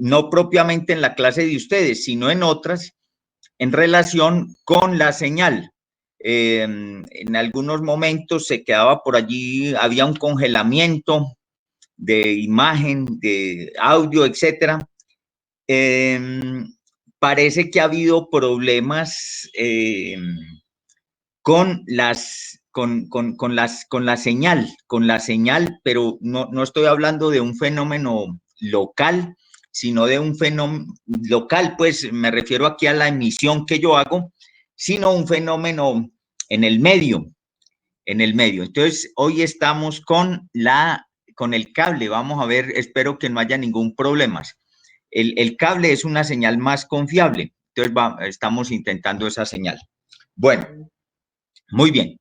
no propiamente en la clase de ustedes, sino en otras, en relación con la señal. En algunos momentos se quedaba por allí, había un congelamiento de imagen, de audio, etcétera. Parece que ha habido problemas con la señal, pero no estoy hablando de un fenómeno local, sino de un fenómeno local, pues me refiero aquí a la emisión que yo hago, sino un fenómeno en el medio, Entonces, hoy estamos con el cable, vamos a ver, espero que no haya ningún problema. El cable es una señal más confiable, entonces estamos intentando esa señal. Bueno, muy bien.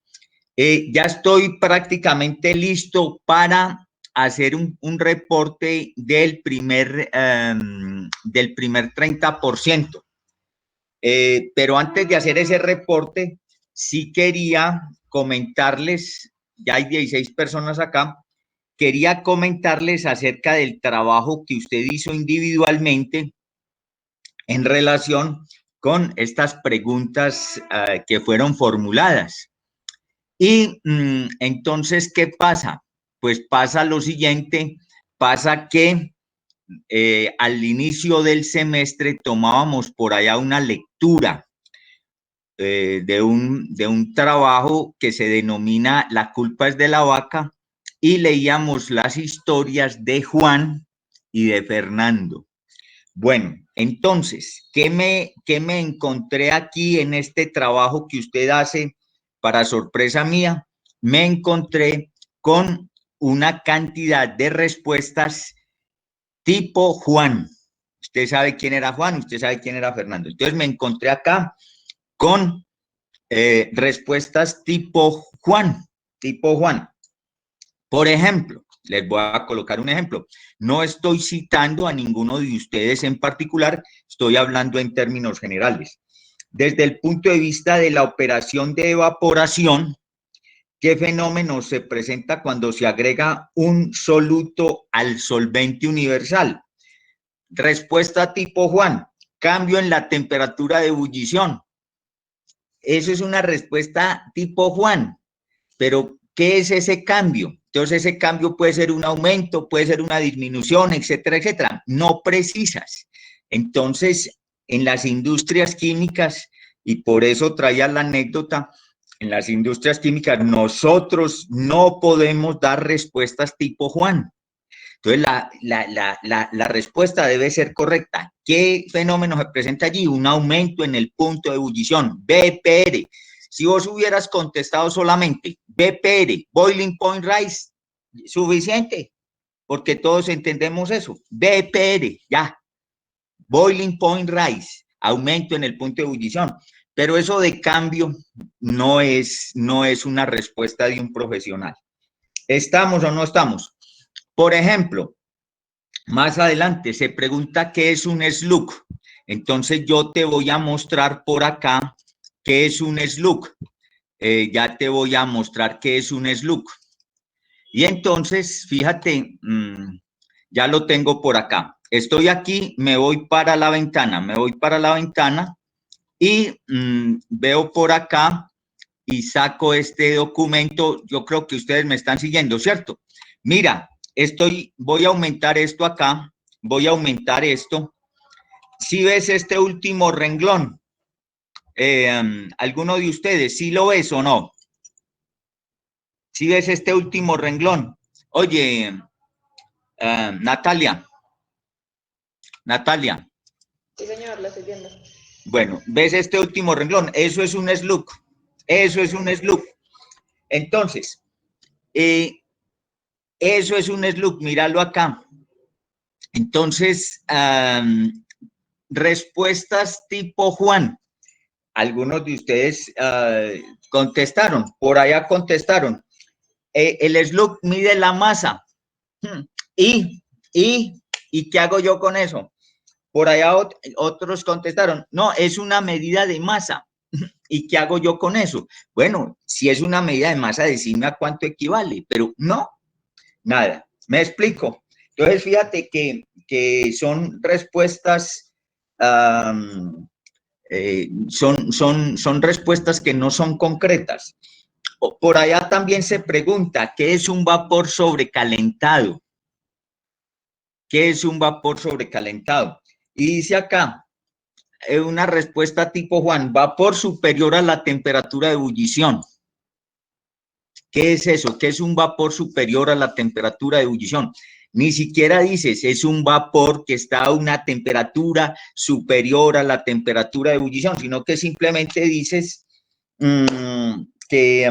Ya estoy prácticamente listo para hacer un reporte del primer 30%. Pero antes de hacer ese reporte, sí quería comentarles, ya hay 16 personas acá, quería comentarles acerca del trabajo que usted hizo individualmente en relación con estas preguntas que fueron formuladas. Y entonces, ¿qué pasa? Pues pasa lo siguiente, pasa que al inicio del semestre tomábamos por allá una lectura de un trabajo que se denomina La culpa es de la vaca, y leíamos las historias de Juan y de Fernando. Bueno, entonces, ¿qué me encontré aquí en este trabajo que usted hace para sorpresa mía? Me encontré con una cantidad de respuestas tipo Juan. Usted sabe quién era Juan, usted sabe quién era Fernando. Entonces me encontré acá con respuestas tipo Juan, Por ejemplo, les voy a colocar un ejemplo. No estoy citando a ninguno de ustedes en particular, estoy hablando en términos generales. Desde el punto de vista de la operación de evaporación, ¿qué fenómeno se presenta cuando se agrega un soluto al solvente universal? Respuesta tipo Juan, cambio en la temperatura de ebullición. Eso es una respuesta tipo Juan, pero ¿qué es ese cambio? Entonces ese cambio puede ser un aumento, puede ser una disminución, etcétera, etcétera, no precisas. Entonces, en las industrias químicas, y por eso traía la anécdota, en las industrias químicas nosotros no podemos dar respuestas tipo Juan. Entonces, la respuesta debe ser correcta. ¿Qué fenómeno se presenta allí? Un aumento en el punto de ebullición, BPR. Si vos hubieras contestado solamente BPR, Boiling Point Rise, suficiente, porque todos entendemos eso. BPR, ya. Boiling Point Rise, aumento en el punto de ebullición. Pero eso de cambio no es una respuesta de un profesional. ¿Estamos o no estamos? Por ejemplo, más adelante se pregunta qué es un slug. Entonces yo te voy a mostrar por acá qué es un slug. Ya te voy a mostrar qué es un slug. Y entonces, fíjate, ya lo tengo por acá. Estoy aquí, me voy para la ventana, y veo por acá y saco este documento. Yo creo que ustedes me están siguiendo, ¿cierto? Mira, voy a aumentar esto acá, voy a aumentar esto. Si ves este último renglón, ¿alguno de ustedes sí lo ves o no? Si ves este último renglón. Oye, Natalia. Sí, señor, lo estoy viendo. Bueno, ¿ves este último renglón? Eso es un slug. Entonces, eso es un slug, míralo acá. Entonces, respuestas tipo Juan. Algunos de ustedes contestaron, por allá contestaron. El slug mide la masa. ¿Y qué hago yo con eso? Por allá otros contestaron, no, es una medida de masa. ¿Y qué hago yo con eso? Bueno, si es una medida de masa, decime a cuánto equivale, pero no, nada. ¿Me explico? Entonces, fíjate que son respuestas, son respuestas que no son concretas. Por allá también se pregunta, ¿qué es un vapor sobrecalentado? ¿Qué es un vapor sobrecalentado? Y dice acá, una respuesta tipo Juan, vapor superior a la temperatura de ebullición. ¿Qué es eso? ¿Qué es un vapor superior a la temperatura de ebullición? Ni siquiera dices, es un vapor que está a una temperatura superior a la temperatura de ebullición, sino que simplemente dices que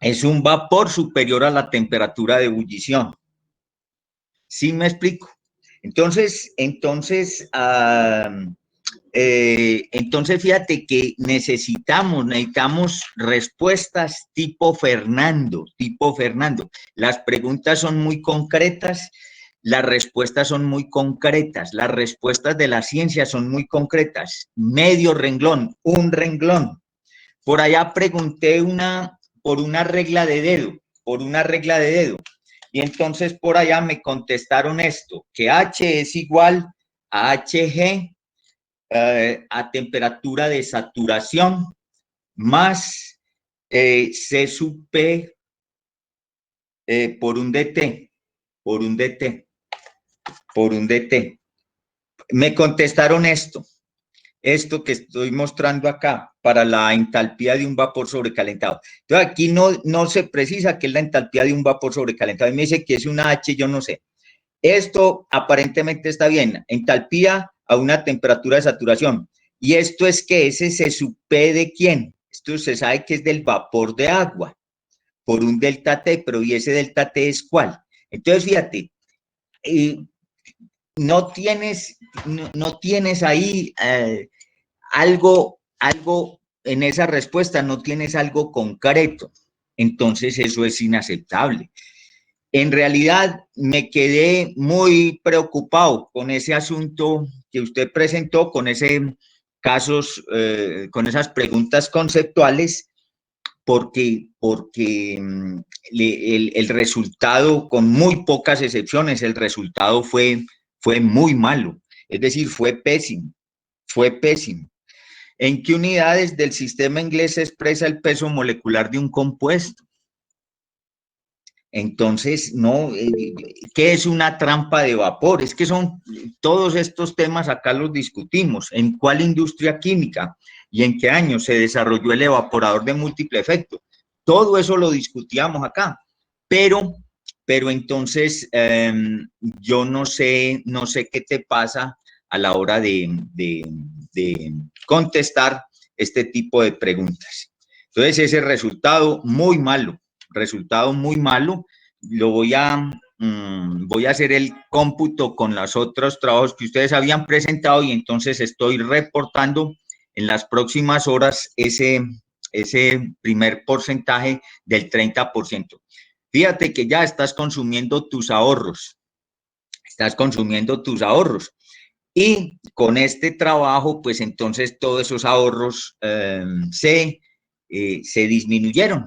es un vapor superior a la temperatura de ebullición. ¿Sí me explico? Entonces, fíjate que necesitamos respuestas tipo Fernando. Las preguntas son muy concretas, las respuestas son muy concretas, las respuestas de la ciencia son muy concretas. Medio renglón, un renglón. Por allá pregunté por una regla de dedo. Y entonces por allá me contestaron esto, que H es igual a HG a temperatura de saturación más C sub P por un DT. Me contestaron esto que estoy mostrando acá para la entalpía de un vapor sobrecalentado. Entonces aquí no se precisa qué es la entalpía de un vapor sobrecalentado. Y me dice que es una H, yo no sé. Esto aparentemente está bien, entalpía a una temperatura de saturación. ¿Y esto es que ese se supe de quién? Esto se sabe que es del vapor de agua, por un delta T, pero ¿y ese delta T es cuál? Entonces, fíjate, no tienes ahí algo en esa respuesta, no tienes algo concreto. Entonces, eso es inaceptable. En realidad me quedé muy preocupado con ese asunto que usted presentó, con ese casos, con esas preguntas conceptuales, porque el resultado, con muy pocas excepciones, el resultado fue muy malo, es decir, fue pésimo. ¿En qué unidades del sistema inglés se expresa el peso molecular de un compuesto? Entonces, no, ¿qué es una trampa de vapor? Es que son todos estos temas acá los discutimos. ¿En cuál industria química y en qué año se desarrolló el evaporador de múltiple efecto? Todo eso lo discutíamos acá. Pero entonces, yo no sé qué te pasa a la hora de contestar este tipo de preguntas. Entonces, ese resultado muy malo. Voy a hacer el cómputo con los otros trabajos que ustedes habían presentado y entonces estoy reportando en las próximas horas ese primer porcentaje del 30%. Fíjate que ya estás consumiendo tus ahorros. Y con este trabajo, pues entonces todos esos ahorros se disminuyeron.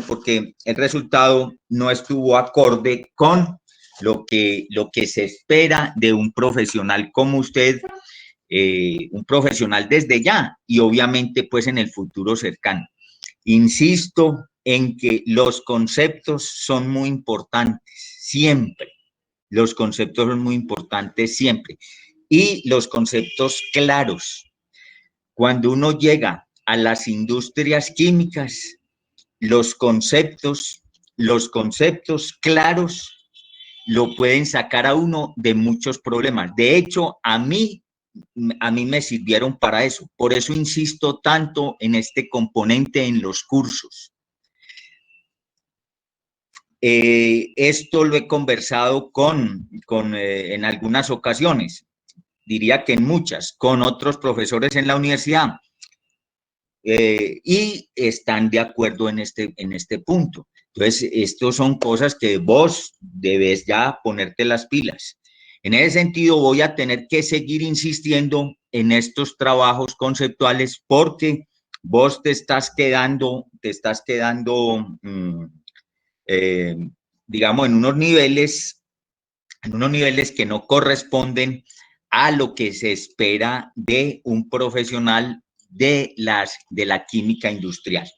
Porque el resultado no estuvo acorde con lo que se espera de un profesional como usted, un profesional desde ya y obviamente pues en el futuro cercano. Insisto en que los conceptos son muy importantes, siempre. Los conceptos son muy importantes siempre. Y los conceptos claros. Cuando uno llega a las industrias químicas, los conceptos claros lo pueden sacar a uno de muchos problemas. De hecho, a mí me sirvieron para eso. Por eso insisto tanto en este componente en los cursos. Esto lo he conversado en algunas ocasiones, diría que en muchas, con otros profesores en la universidad. Y están de acuerdo en este punto. Entonces, estos son cosas que vos debes ya ponerte las pilas. En ese sentido, voy a tener que seguir insistiendo en estos trabajos conceptuales porque vos te estás quedando, digamos, en unos niveles en unos niveles que no corresponden a lo que se espera de un profesional de la química industrial.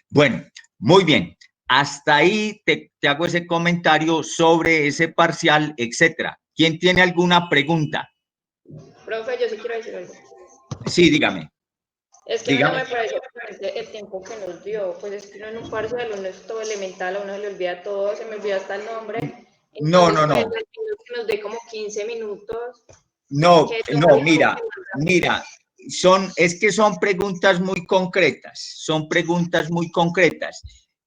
Bueno, muy bien. Hasta ahí te hago ese comentario sobre ese parcial, etcétera. ¿Quién tiene alguna pregunta? Profe, yo sí quiero decir algo. Sí, dígame. Es que a mí no me parece el tiempo que nos dio. Pues es que uno en un parcial uno es todo elemental, a uno se le olvida todo, se me olvida hasta el nombre. No, Entonces, no, pues, no. que nos dé como 15 minutos. No, Que no, todavía mira, es que son preguntas muy concretas, son preguntas muy concretas.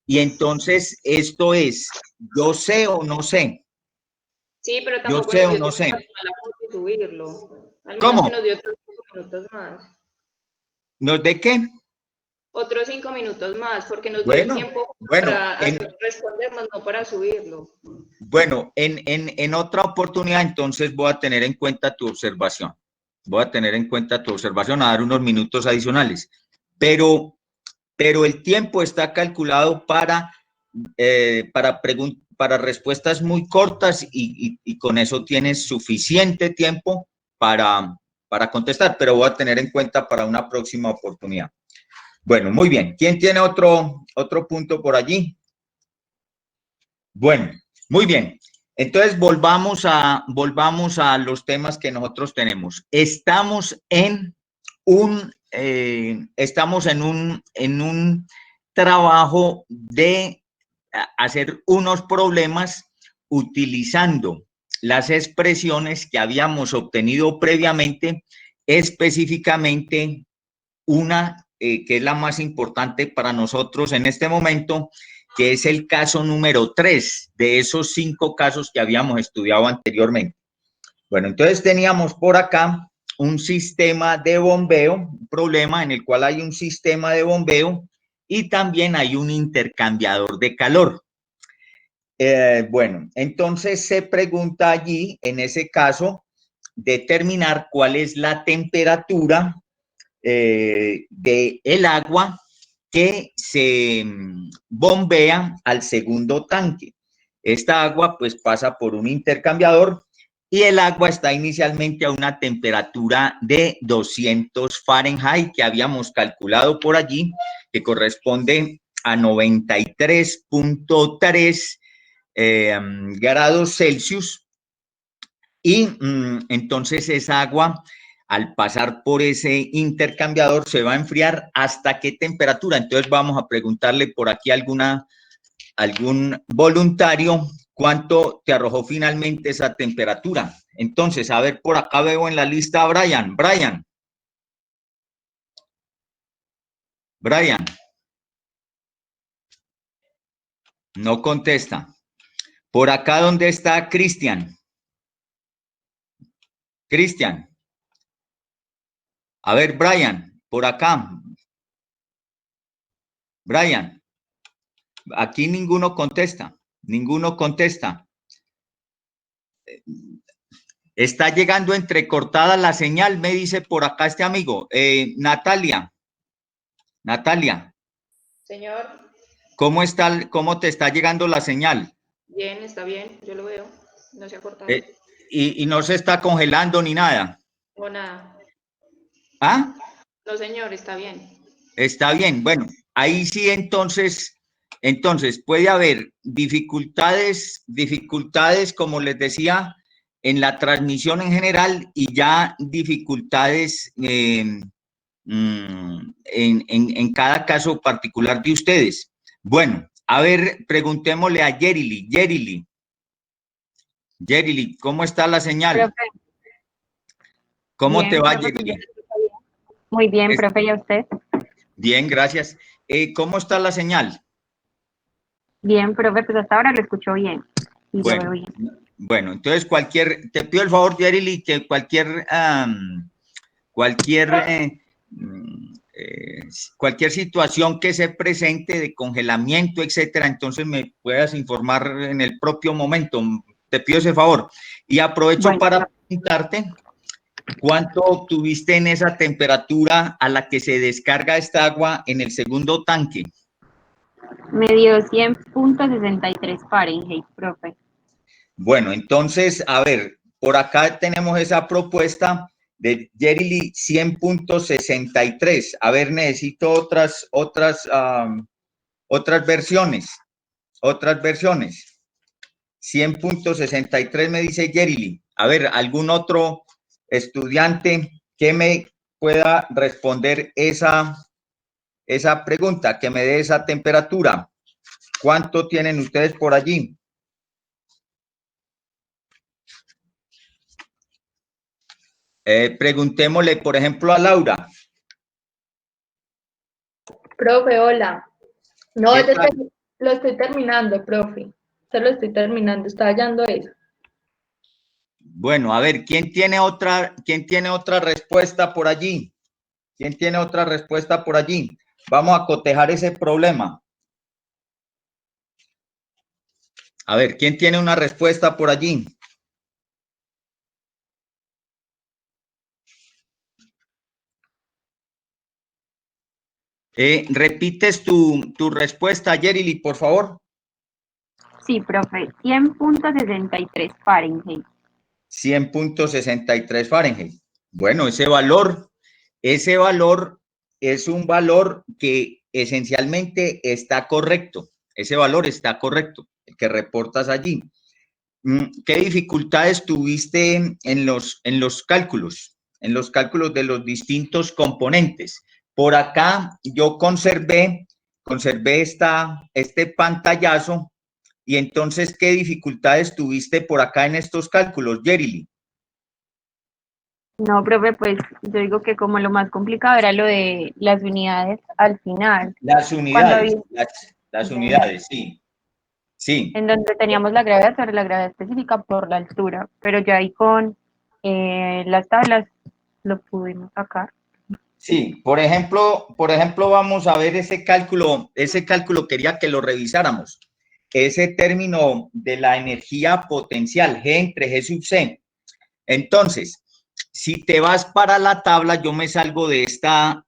Y entonces esto es, yo sé o no sé, Sí, pero yo tampoco sé nos o dio no tiempo sé. para subirlo. Al menos que ¿Cómo? nos dio otros 5 minutos más. ¿No de qué? Otros 5 minutos más, porque nos dio el Bueno, tiempo bueno, para responder, más no para subirlo. bueno, en otra oportunidad entonces voy a tener en cuenta tu observación. Voy a tener en cuenta tu observación, a dar unos minutos adicionales. Pero el tiempo está calculado para respuestas muy cortas y con eso tienes suficiente tiempo para contestar, pero voy a tener en cuenta para una próxima oportunidad. Bueno, muy bien. ¿Quién tiene otro punto por allí? Bueno, muy bien. Entonces volvamos a los temas que nosotros tenemos. Estamos en un trabajo de hacer unos problemas utilizando las expresiones que habíamos obtenido previamente, específicamente una que es la más importante para nosotros en este momento, que es el caso número 3 de esos 5 casos que habíamos estudiado anteriormente. Bueno, entonces teníamos por acá un sistema de bombeo, un problema en el cual hay un sistema de bombeo y también hay un intercambiador de calor. Bueno, entonces se pregunta allí, en ese caso, determinar cuál es la temperatura del agua que se bombea al segundo tanque. Esta agua pues pasa por un intercambiador y el agua está inicialmente a una temperatura de 200 Fahrenheit que habíamos calculado por allí, que corresponde a 93.3 grados Celsius. Y entonces esa agua, al pasar por ese intercambiador, se va a enfriar hasta qué temperatura. Entonces vamos a preguntarle por aquí algún voluntario cuánto te arrojó finalmente esa temperatura. Entonces, a ver, por acá veo en la lista a Brian. Brian, no contesta. Por acá, ¿dónde está Cristian? Cristian. A ver, Brian, por acá. Brian, aquí ninguno contesta. Ninguno contesta. Está llegando entrecortada la señal, me dice por acá este amigo. Natalia, Señor, ¿cómo te está llegando la señal? bien, está bien, yo lo veo. No se ha cortado. Eh, y no se está congelando ni nada. O nada. ¿Ah? No, señor, está bien. Está bien. Bueno, ahí sí entonces puede haber dificultades, como les decía, en la transmisión en general y ya dificultades en cada caso particular de ustedes. Bueno, a ver, preguntémosle a Yerili. Yerili, ¿cómo está la señal? Profe, ¿Cómo te bien, va, profe, pues yo Yerili? lo escucho bien. Muy bien, Es- profe, ¿y a usted? Bien, gracias. ¿Cómo está la señal? Bien, profe, pues hasta ahora lo escucho bien y lo veo Bueno, bien. bueno, entonces te pido el favor, Yerili, que cualquier, cualquier situación que se presente de congelamiento, etcétera, entonces me puedas informar en el propio momento. Te pido ese favor. Y aprovecho Bueno, para profe, preguntarte cuánto obtuviste en esa temperatura a la que se descarga esta agua en el segundo tanque. me dio 100.63 Fahrenheit, profe. Bueno, entonces, a ver, por acá tenemos esa propuesta de Jerry 100.63. A ver, necesito otras versiones. 100.63 me dice Jerry. A ver, ¿algún otro estudiante que me pueda responder esa pregunta, que me dé esa temperatura? ¿Cuánto tienen ustedes por allí? Preguntémosle, por ejemplo, a Laura. Profe, hola. No, es que lo estoy terminando, profe. Se lo estoy terminando, está hallando eso. Bueno, a ver, ¿quién tiene otra respuesta por allí? ¿Quién tiene otra respuesta por allí? Vamos a cotejar ese problema. A ver, ¿quién tiene una respuesta por allí? ¿Repites tu respuesta, Yerili, por favor? Sí, profe, 100.63 Fahrenheit. 100.63 Fahrenheit. Bueno, ese valor es un valor que esencialmente está correcto. Ese valor está correcto, el que reportas allí. ¿Qué dificultades tuviste en los cálculos? En los cálculos de los distintos componentes. Por acá yo conservé este pantallazo. Y entonces, ¿qué dificultades tuviste por acá en estos cálculos, Yerili? No, profe, pues yo digo que como lo más complicado era lo de las unidades al final. Las unidades, las unidades, sí. Sí. En donde teníamos la gravedad sobre la gravedad específica por la altura, pero ya ahí con las tablas lo pudimos sacar. Sí, por ejemplo, vamos a ver ese cálculo quería que lo revisáramos. Ese término de la energía potencial, G entre G sub C. Entonces, si te vas para la tabla, yo me salgo de esta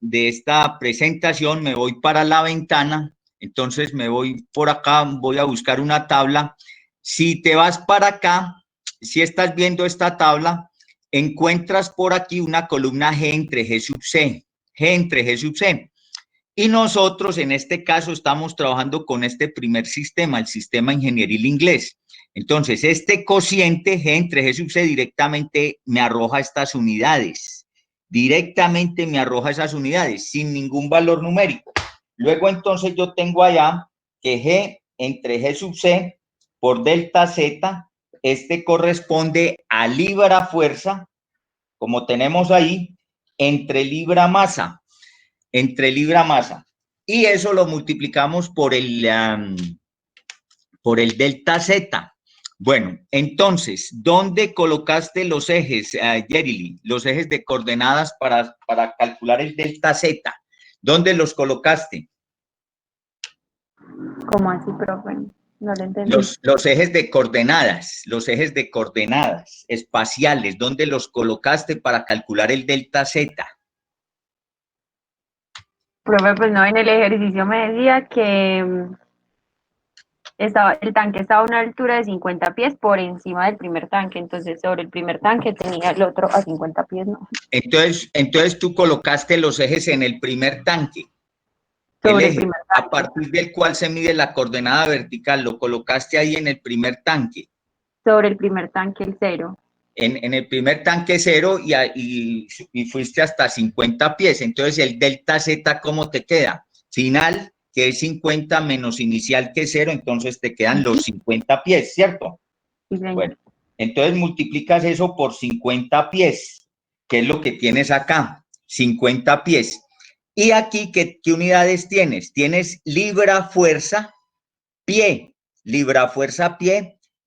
presentación, me voy para la ventana, entonces me voy por acá, voy a buscar una tabla. Si te vas para acá, si estás viendo esta tabla, encuentras por aquí una columna G entre G sub C, G entre G sub C. Y nosotros en este caso estamos trabajando con este primer sistema, el sistema ingenieril inglés. Entonces, este cociente G entre G sub C directamente me arroja estas unidades. Directamente me arroja esas unidades sin ningún valor numérico. Luego, entonces, yo tengo allá que G entre G sub C por delta Z, este corresponde a libra fuerza, como tenemos ahí, entre libra masa. Y eso lo multiplicamos por el delta Z. Bueno, entonces, ¿dónde colocaste los ejes, Yerili? Los ejes de coordenadas para calcular el delta Z. ¿Dónde los colocaste? ¿Cómo así, profe? No lo entendí. Los ejes de coordenadas espaciales, ¿dónde los colocaste para calcular el delta Z? Profe, pues no, en el ejercicio me decía que el tanque estaba a una altura de 50 pies por encima del primer tanque, entonces sobre el primer tanque tenía el otro a 50 pies, ¿no? Entonces tú colocaste los ejes en el primer tanque. Sobre el eje, el primer tanque. a partir del cual se mide la coordenada vertical, lo colocaste ahí en el primer tanque. Sobre el primer tanque, el 0. En el primer tanque 0 y fuiste hasta 50 pies. Entonces, el delta Z, ¿cómo te queda? Final, que es 50 menos inicial, que es 0, entonces te quedan los 50 pies, ¿cierto? Sí, señor. Bueno, entonces multiplicas eso por 50 pies, que es lo que tienes acá, 50 pies. Y aquí, ¿qué unidades tienes? Tienes libra fuerza pie,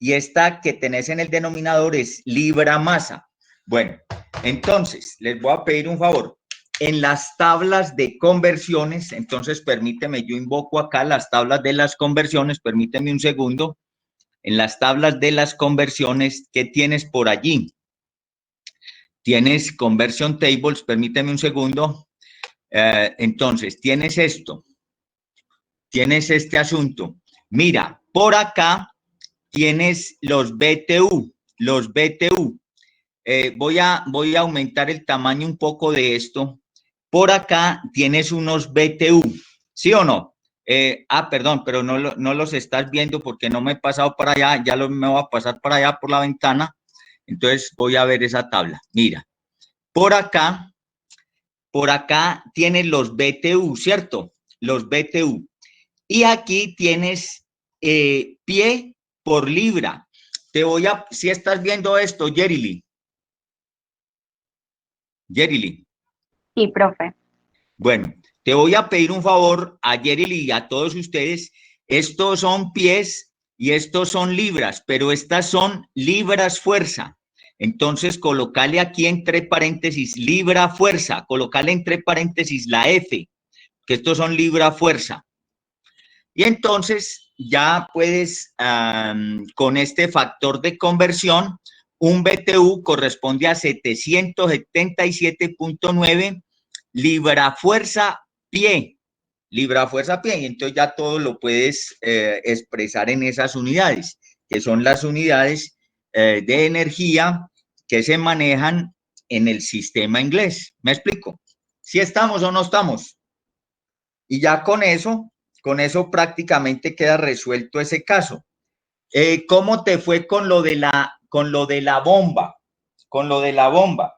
y esta que tenés en el denominador es libra masa. Bueno, entonces, les voy a pedir un favor. En las tablas de conversiones, entonces permíteme, yo invoco acá las tablas de las conversiones, permíteme un segundo. En las tablas de las conversiones, ¿qué tienes por allí? Tienes conversion tables, permíteme un segundo. Entonces, tienes esto, tienes este asunto. Mira, por acá tienes los BTU, los BTU. Voy a aumentar el tamaño un poco de esto. Por acá tienes unos BTU, ¿sí o no? Perdón, pero no los estás viendo porque no me he pasado para allá, ya me voy a pasar para allá por la ventana. Entonces voy a ver esa tabla. Mira, por acá tienes los BTU, ¿cierto? Los BTU. Y aquí tienes pie por libra. Si estás viendo esto, Yerili. Yerili. Sí, profe. Bueno, te voy a pedir un favor a Yerili y a todos ustedes. Estos son pies y estos son libras, pero estas son libras fuerza. Entonces, colocale aquí entre paréntesis libra fuerza, colocale entre paréntesis la F, que estos son libra fuerza. Y entonces ya puedes, con este factor de conversión, un BTU corresponde a 777.9 libra fuerza pie. Libra fuerza pie. Y entonces ya todo lo puedes expresar en esas unidades, que son las unidades de energía que se manejan en el sistema inglés. ¿Me explico? ¿Sí estamos o no estamos? Y ya con eso prácticamente queda resuelto ese caso. ¿Cómo te fue con lo de la bomba? Con lo de la bomba.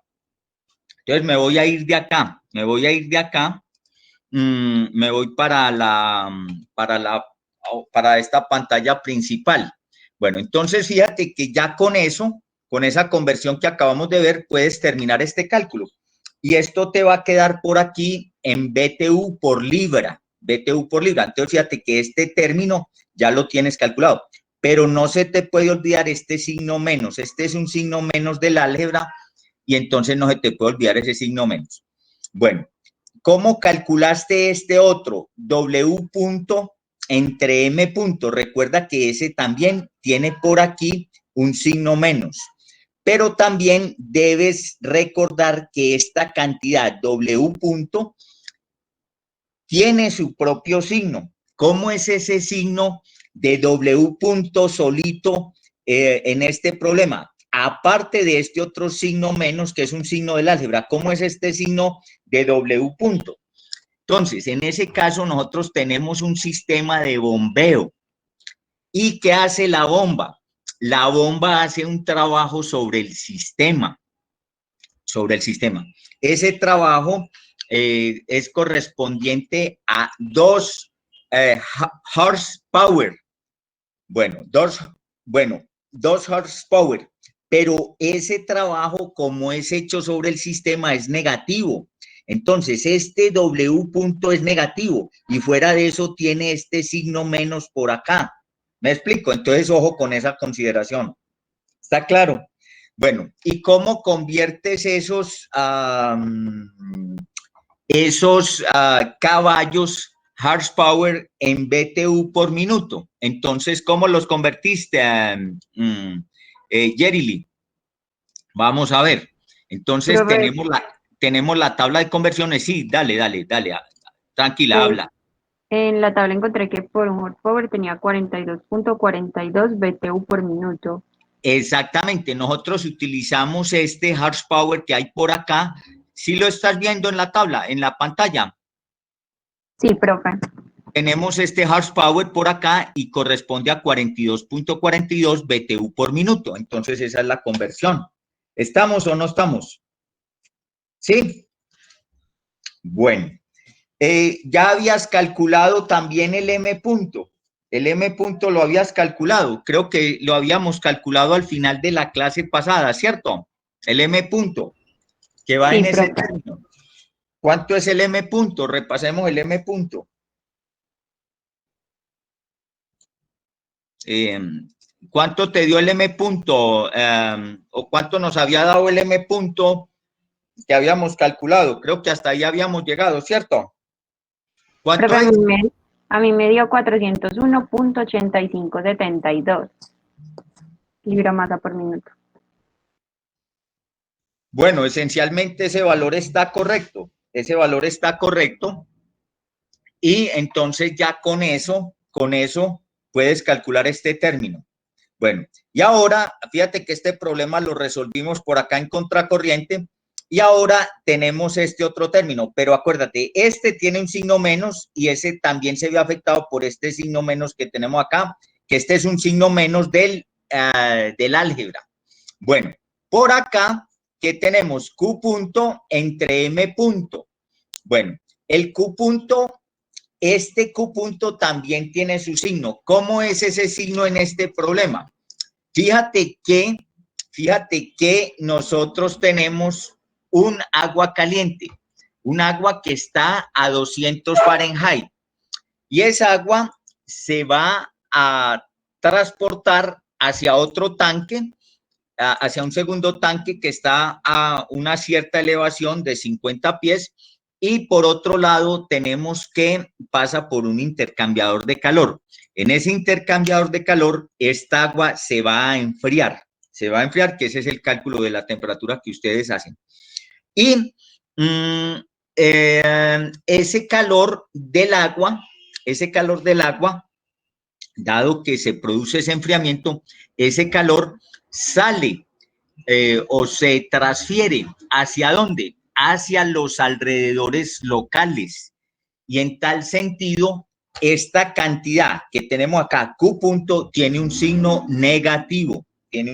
Entonces me voy a ir de acá, me voy para esta pantalla principal. Bueno, entonces fíjate que ya con eso, con esa conversión que acabamos de ver, puedes terminar este cálculo. Y esto te va a quedar por aquí en BTU por libra. BTU por libra. Entonces, fíjate que este término ya lo tienes calculado, pero no se te puede olvidar este signo menos. Este es un signo menos del álgebra y entonces no se te puede olvidar ese signo menos. Bueno, ¿cómo calculaste este otro? W punto entre M punto. Recuerda que ese también tiene por aquí un signo menos. Pero también debes recordar que esta cantidad W punto tiene su propio signo. ¿Cómo es ese signo de W punto solito en este problema? Aparte de este otro signo menos, que es un signo del álgebra, ¿cómo es este signo de W punto? Entonces, en ese caso, nosotros tenemos un sistema de bombeo. ¿Y qué hace la bomba? La bomba hace un trabajo sobre el sistema. Ese trabajo es correspondiente a 2 horsepower. Bueno, 2 horsepower. Pero ese trabajo, como es hecho sobre el sistema, es negativo. Entonces, este W punto es negativo y fuera de eso tiene este signo menos por acá. ¿Me explico? Entonces, ojo con esa consideración. ¿Está claro? Bueno, ¿y cómo conviertes esos caballos horsepower en BTU por minuto? Entonces, ¿cómo los convertiste, Yerili? Vamos a ver. Entonces, tenemos la tabla de conversiones. Sí, dale. Tranquila, habla. En la tabla encontré que por un horsepower tenía 42.42 BTU por minuto. Exactamente, nosotros utilizamos este horsepower que hay por acá. ¿Sí lo estás viendo en la tabla, en la pantalla? Sí, profe. Tenemos este horsepower por acá y corresponde a 42.42 BTU por minuto. Entonces, esa es la conversión. ¿Estamos o no estamos? ¿Sí? Bueno, ya habías calculado también el M punto. El M punto lo habías calculado. Creo que lo habíamos calculado al final de la clase pasada, ¿cierto? El M punto, que va en ese término. ¿Cuánto es el M punto? Repasemos el M punto. ¿Cuánto te dio el M punto? ¿O cuánto nos había dado el M punto que habíamos calculado? Creo que hasta ahí habíamos llegado, ¿cierto? ¿Cuánto es? A mí me dio 401.8572 libra masa por minuto. Bueno, esencialmente ese valor está correcto. Ese valor está correcto. Y entonces ya con eso puedes calcular este término. Bueno, y ahora, fíjate que este problema lo resolvimos por acá en contracorriente, y ahora tenemos este otro término, pero acuérdate, este tiene un signo menos y ese también se ve afectado por este signo menos que tenemos acá, que este es un signo menos del álgebra. Bueno, por acá, ¿qué tenemos? Q punto entre M punto. Bueno, el Q punto, este Q punto también tiene su signo. ¿Cómo es ese signo en este problema? Fíjate que nosotros tenemos un agua caliente, un agua que está a 200 Fahrenheit, y esa agua se va a transportar hacia otro tanque, hacia un segundo tanque que está a una cierta elevación de 50 pies, y por otro lado tenemos que pasa por un intercambiador de calor. En ese intercambiador de calor, esta agua se va a enfriar, que ese es el cálculo de la temperatura que ustedes hacen. Y ese calor del agua, dado que se produce ese enfriamiento, ese calor sale o se transfiere ¿hacia dónde? Hacia los alrededores locales. Y en tal sentido, esta cantidad que tenemos acá, Q punto, tiene un signo negativo. En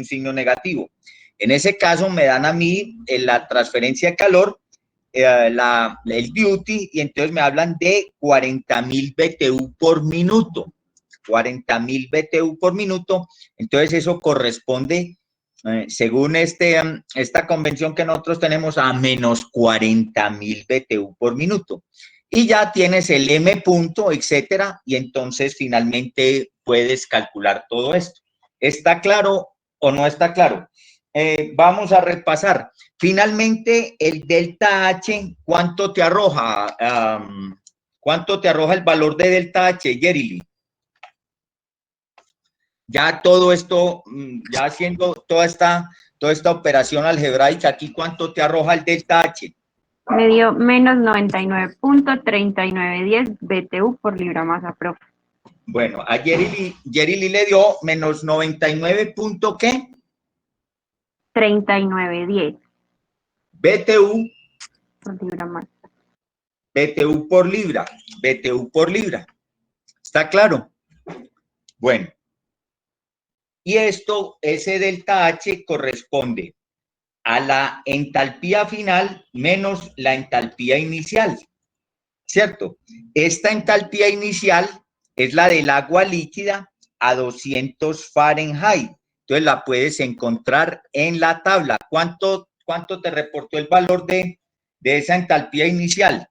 ese caso me dan a mí la transferencia de calor, el duty, y entonces me hablan de 40.000 BTU por minuto. 40.000 BTU por minuto. Entonces eso corresponde, según esta convención que nosotros tenemos, a menos 40.000 BTU por minuto. Y ya tienes el M punto, etcétera, y entonces finalmente puedes calcular todo esto. ¿Está claro o no está claro? Vamos a repasar. Finalmente, el delta H, ¿cuánto te arroja? ¿Cuánto te arroja el valor de delta H, Yerili? Ya todo esto, ya haciendo toda esta operación algebraica, aquí, ¿cuánto te arroja el delta H? Me dio menos 99.3910 BTU por libra masa, profe. Bueno, a Yerili le dio menos 99. ¿Qué? 3910 BTU por libra masa. BTU por libra. BTU por libra. ¿Está claro? Bueno. Y ese delta H corresponde a la entalpía final menos la entalpía inicial, ¿cierto? Esta entalpía inicial es la del agua líquida a 200 Fahrenheit. Entonces la puedes encontrar en la tabla. ¿Cuánto te reportó el valor de esa entalpía inicial,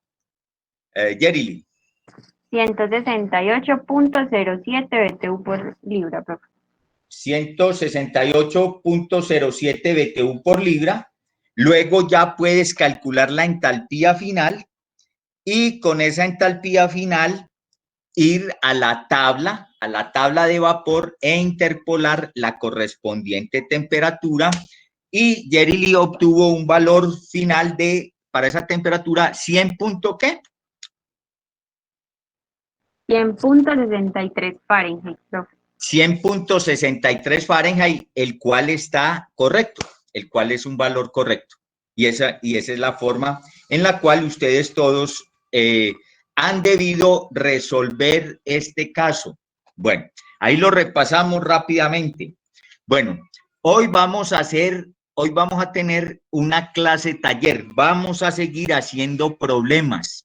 Yerili? 168.07 BTU por libra, profe. 168.07 BTU por libra. Luego ya puedes calcular la entalpía final y con esa entalpía final ir a la tabla de vapor e interpolar la correspondiente temperatura, y Yerili obtuvo un valor final para esa temperatura 100. ¿Qué? 100.63 Fahrenheit, profe. 100.63 Fahrenheit, el cual está correcto, el cual es un valor correcto. Y esa es la forma en la cual ustedes todos han debido resolver este caso. Bueno, ahí lo repasamos rápidamente. Bueno, hoy vamos a tener una clase taller. Vamos a seguir haciendo problemas.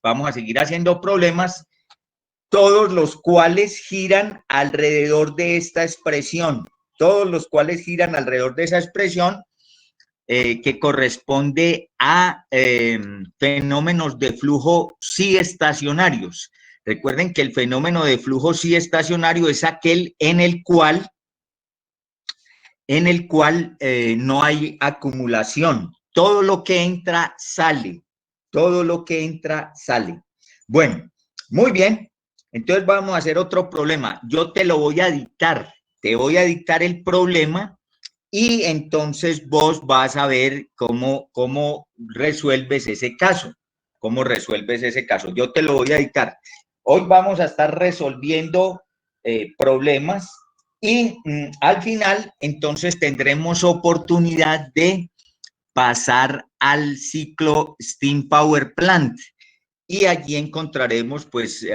Todos los cuales giran alrededor de esta expresión, que corresponde a fenómenos de flujo sí estacionarios. Recuerden que el fenómeno de flujo sí estacionario es aquel en el cual no hay acumulación. Todo lo que entra sale. Bueno, muy bien. Entonces vamos a hacer otro problema. Yo te lo voy a dictar. Te voy a dictar el problema y entonces vos vas a ver cómo resuelves ese caso. Yo te lo voy a dictar. Hoy vamos a estar resolviendo problemas Y al final, entonces, tendremos oportunidad de pasar al ciclo Steam Power Plant. Y allí encontraremos, pues,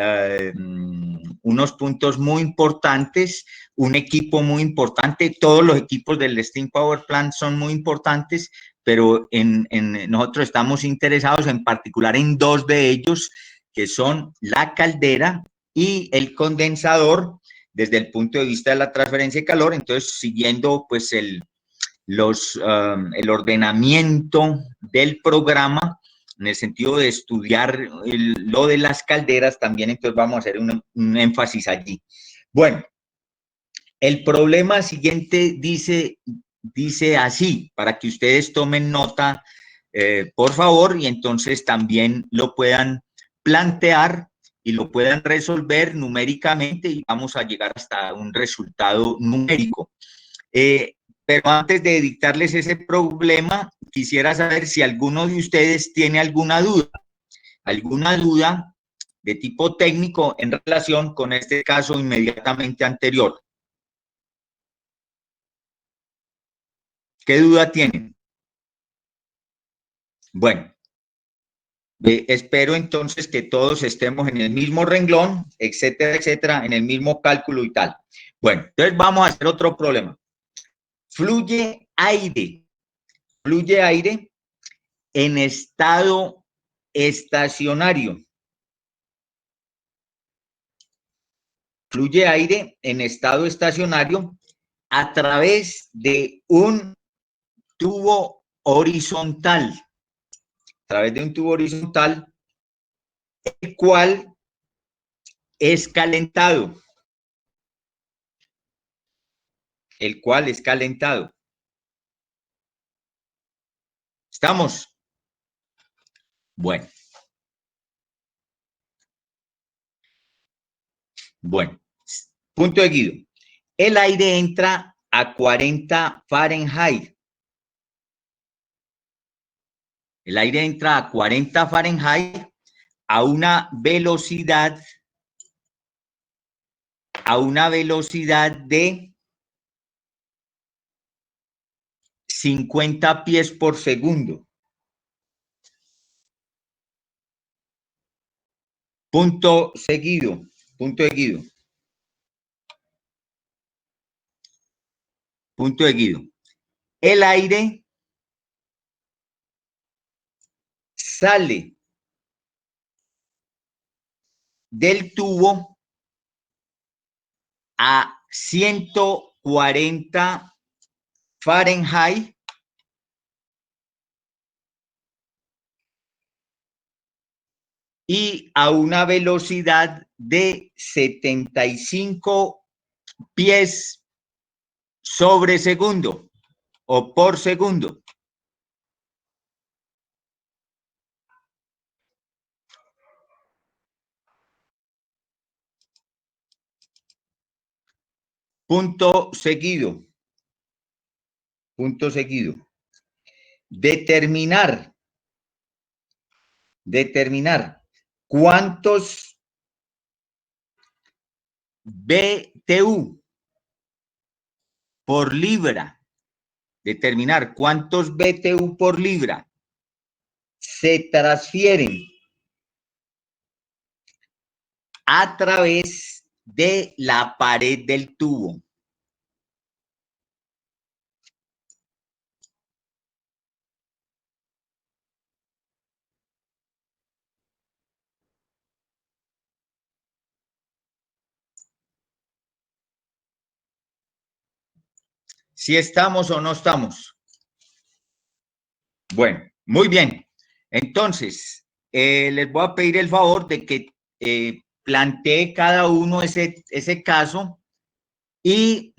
unos puntos muy importantes, un equipo muy importante. Todos los equipos del Steam Power Plant son muy importantes, pero nosotros estamos interesados en particular en dos de ellos, que son la caldera y el condensador, desde el punto de vista de la transferencia de calor. Entonces, siguiendo, pues, el ordenamiento del programa, en el sentido de estudiar lo de las calderas también, entonces vamos a hacer un énfasis allí. Bueno, el problema siguiente dice así, para que ustedes tomen nota, por favor, y entonces también lo puedan plantear y lo puedan resolver numéricamente y vamos a llegar hasta un resultado numérico. Pero antes de dictarles ese problema, quisiera saber si alguno de ustedes tiene alguna duda de tipo técnico en relación con este caso inmediatamente anterior. ¿Qué duda tienen? Bueno, espero entonces que todos estemos en el mismo renglón, etcétera, etcétera, en el mismo cálculo y tal. Bueno, entonces vamos a hacer otro problema. Fluye aire en estado estacionario. Fluye aire en estado estacionario a través de un tubo horizontal, el cual es calentado. ¿Estamos? Bueno. Punto de Guido. El aire entra a 40 Fahrenheit. El aire entra a 40 Fahrenheit a una velocidad de 50 pies por segundo. Punto seguido. El aire sale del tubo a 140 Fahrenheit y a una velocidad de 75 pies sobre segundo o por segundo. Punto seguido. Determinar cuántos BTU por libra. Determinar cuántos BTU por libra se transfieren a través de la pared del tubo. ¿Si estamos o no estamos? Bueno, muy bien. Entonces, les voy a pedir el favor de que plantee cada uno ese caso y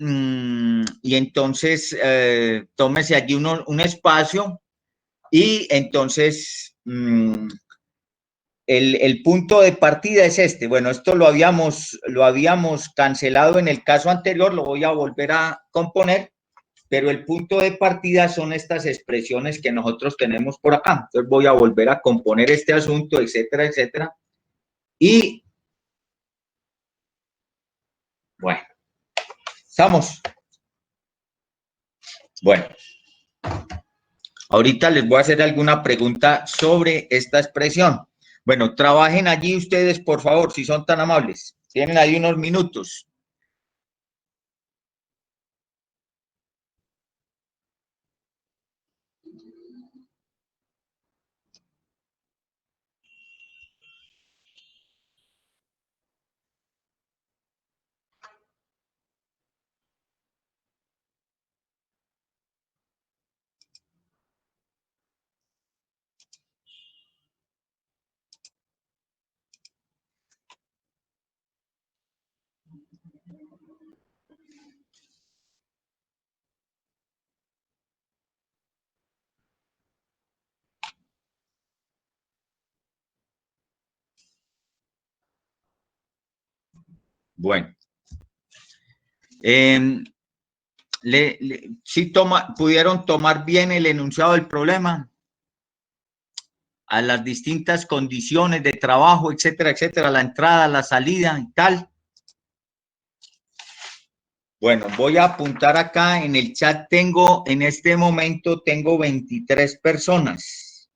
entonces tómese allí un espacio y entonces el punto de partida es este. Bueno, esto lo habíamos cancelado en el caso anterior, lo voy a volver a componer, pero el punto de partida son estas expresiones que nosotros tenemos por acá. Entonces voy a volver a componer este asunto, etcétera, etcétera. Y bueno, ¿Estamos? Bueno, ahorita les voy a hacer alguna pregunta sobre esta expresión. Bueno, trabajen allí ustedes, por favor, si son tan amables. Tienen ahí unos minutos. Bueno. ¿Sí pudieron tomar bien el enunciado del problema? A las distintas condiciones de trabajo, etcétera, etcétera, la entrada, la salida y tal. Bueno, voy a apuntar acá en el chat, en este momento tengo 23 personas.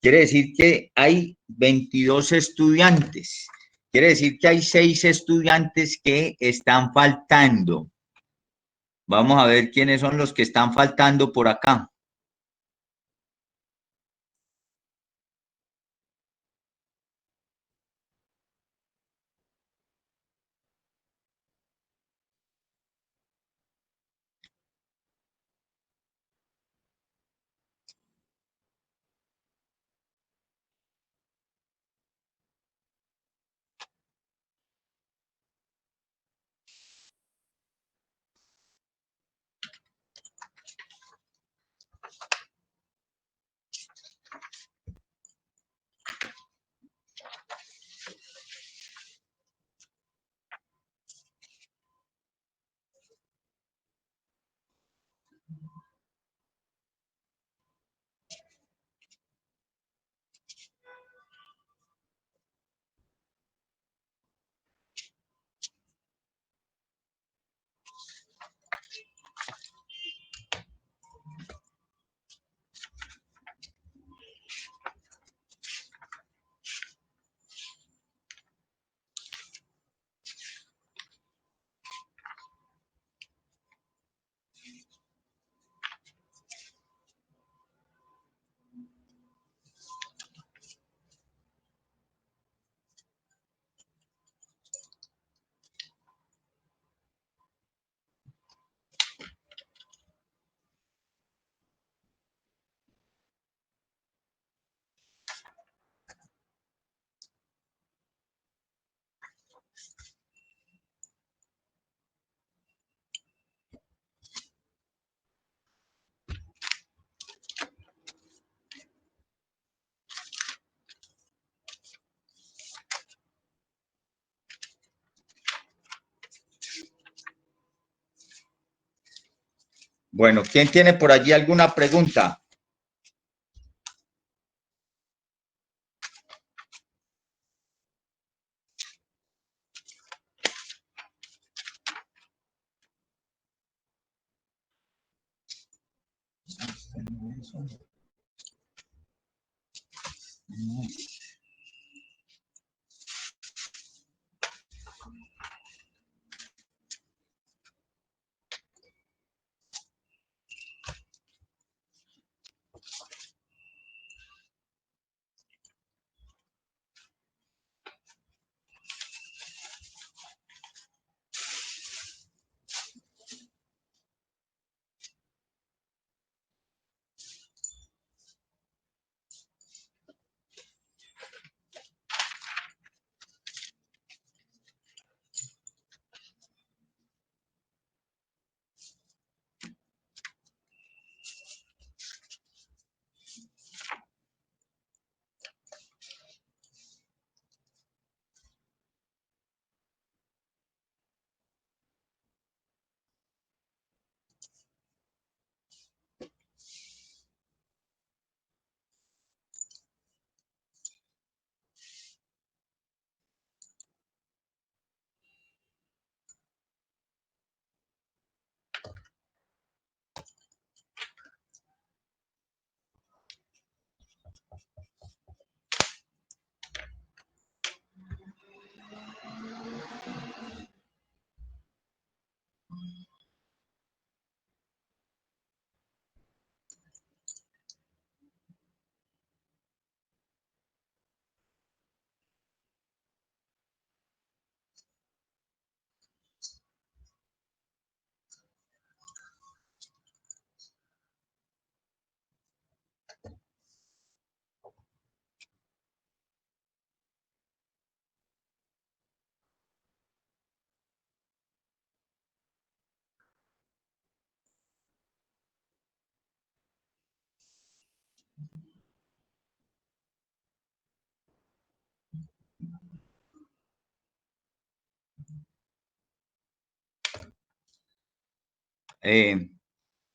Quiere decir que hay 22 estudiantes. Quiere decir que hay 6 estudiantes que están faltando. Vamos a ver quiénes son los que están faltando por acá. Bueno, ¿quién tiene por allí alguna pregunta?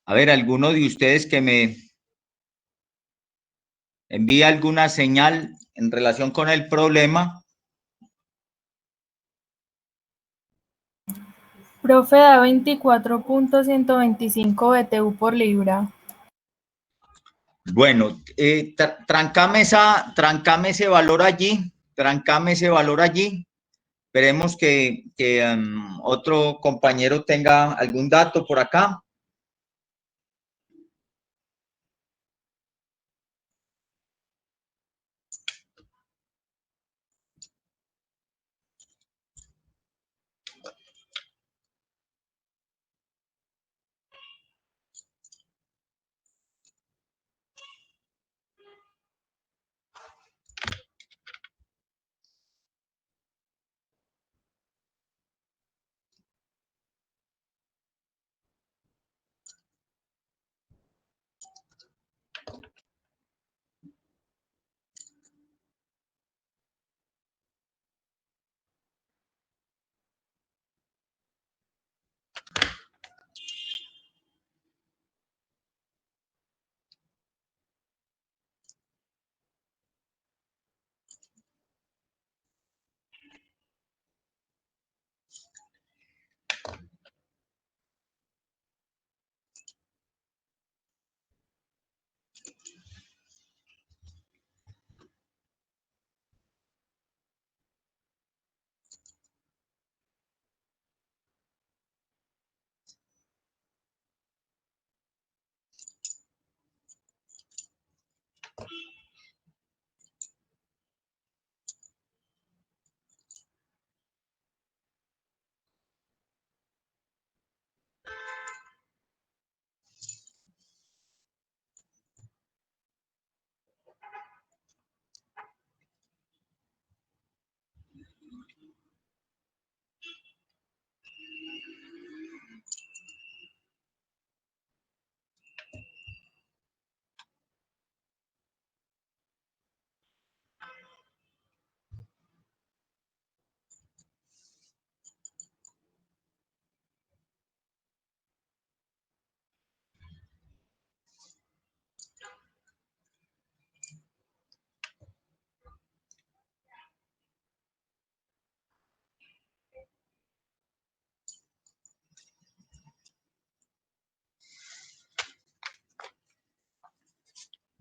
A ver, alguno de ustedes que me envíe alguna señal en relación con el problema. Profe, da 24.125 BTU por libra. Bueno, trancame ese valor allí, Esperemos que otro compañero tenga algún dato por acá.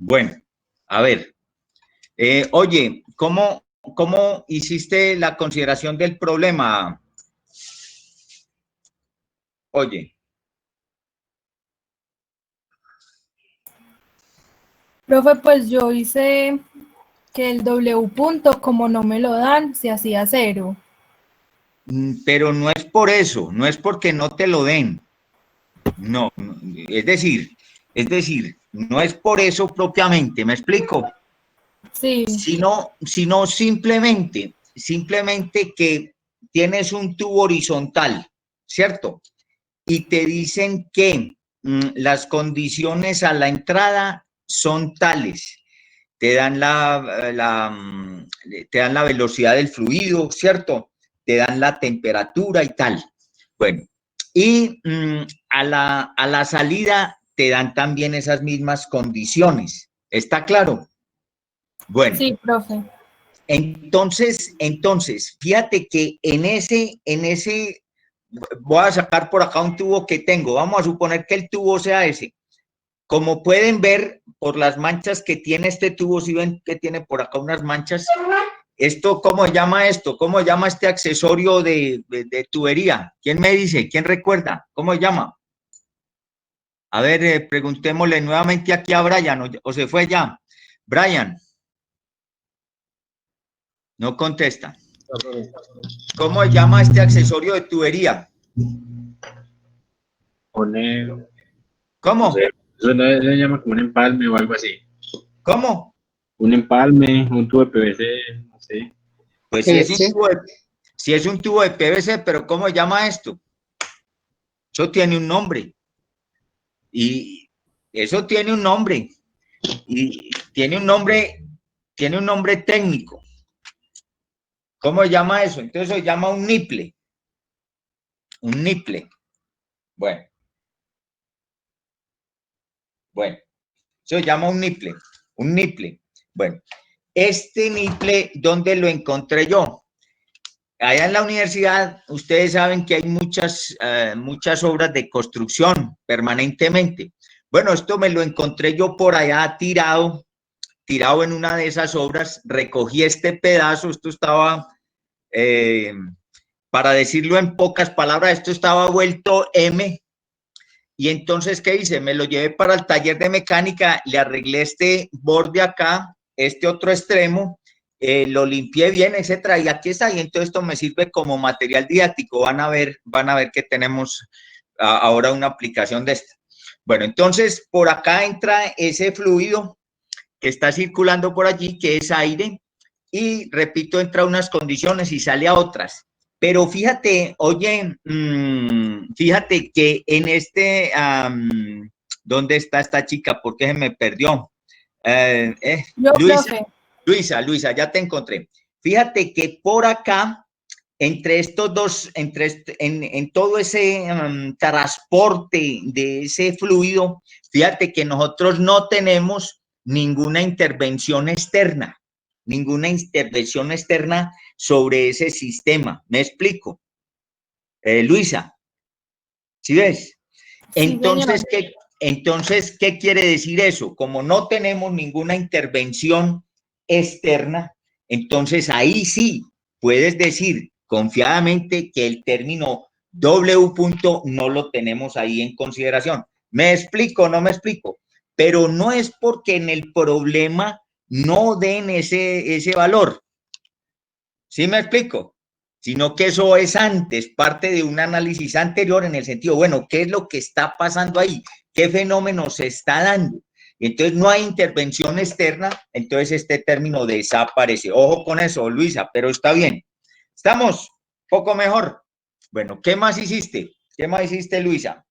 Bueno, a ver. Oye, ¿cómo hiciste la consideración del problema? Oye. Profe, pues yo hice que el W punto, como no me lo dan, se hacía 0. Pero no es por eso, no es porque no te lo den. No, es decir, no es por eso propiamente, ¿me explico? Sí. Sino simplemente que tienes un tubo horizontal, ¿cierto? Y te dicen que las condiciones a la entrada son tales, te dan te dan la velocidad del fluido, ¿cierto? Te dan la temperatura y tal. Bueno, y a la salida te dan también esas mismas condiciones. ¿Está claro? Bueno. Sí, profe. Entonces, fíjate que en ese, voy a sacar por acá un tubo que tengo. Vamos a suponer que el tubo sea ese. Como pueden ver por las manchas que tiene este tubo, si ven que tiene por acá unas manchas, esto, ¿cómo se llama esto? ¿Cómo se llama este accesorio de tubería? ¿Quién me dice? ¿Quién recuerda? ¿Cómo se llama? A ver, preguntémosle nuevamente aquí a Brian, o se fue ya. Brian, no contesta. ¿Cómo se llama este accesorio de tubería? ¿Cómo? No sé, eso se llama como un empalme o algo así. ¿Cómo? Un empalme, un tubo de PVC, no sé. Pues si es un tubo de PVC, pero ¿cómo se llama esto? Eso tiene un nombre. Y eso tiene un nombre. Y tiene un nombre técnico. ¿Cómo se llama eso? Entonces se llama un niple. Un niple. Bueno. Bueno. Eso se llama un niple. Un niple. Bueno. Este niple, ¿dónde lo encontré yo? Allá en la universidad, ustedes saben que hay muchas obras de construcción permanentemente. Bueno, esto me lo encontré yo por allá tirado en una de esas obras, recogí este pedazo, esto estaba, para decirlo en pocas palabras, esto estaba vuelto M, y entonces, ¿qué hice? Me lo llevé para el taller de mecánica, le arreglé este borde acá, este otro extremo, lo limpié bien, etcétera, y aquí está, y entonces esto me sirve como material didáctico, van a ver que tenemos ahora una aplicación de esta. Bueno, entonces, por acá entra ese fluido que está circulando por allí, que es aire, y repito, entra a unas condiciones y sale a otras. Pero fíjate, oye, fíjate que en este, ¿dónde está esta chica? ¿Por qué se me perdió? Luisa, ya te encontré. Fíjate que por acá, entre estos dos, en todo ese transporte de ese fluido, fíjate que nosotros no tenemos ninguna intervención externa sobre ese sistema. ¿Me explico? Luisa, ¿sí ves? Entonces, Sí, ¿qué quiere decir eso? Como no tenemos ninguna intervención externa, entonces ahí sí puedes decir confiadamente que el término W punto no lo tenemos ahí en consideración. ¿Me explico? No me explico. Pero no es porque en el problema no den ese valor. ¿Sí me explico? Sino que eso es antes, parte de un análisis anterior en el sentido, bueno, ¿qué es lo que está pasando ahí? ¿Qué fenómeno se está dando? Y entonces no hay intervención externa, entonces este término desaparece. Ojo con eso, Luisa, pero está bien. ¿Estamos? Poco mejor. Bueno, ¿qué más hiciste? ¿Qué más hiciste, Luisa?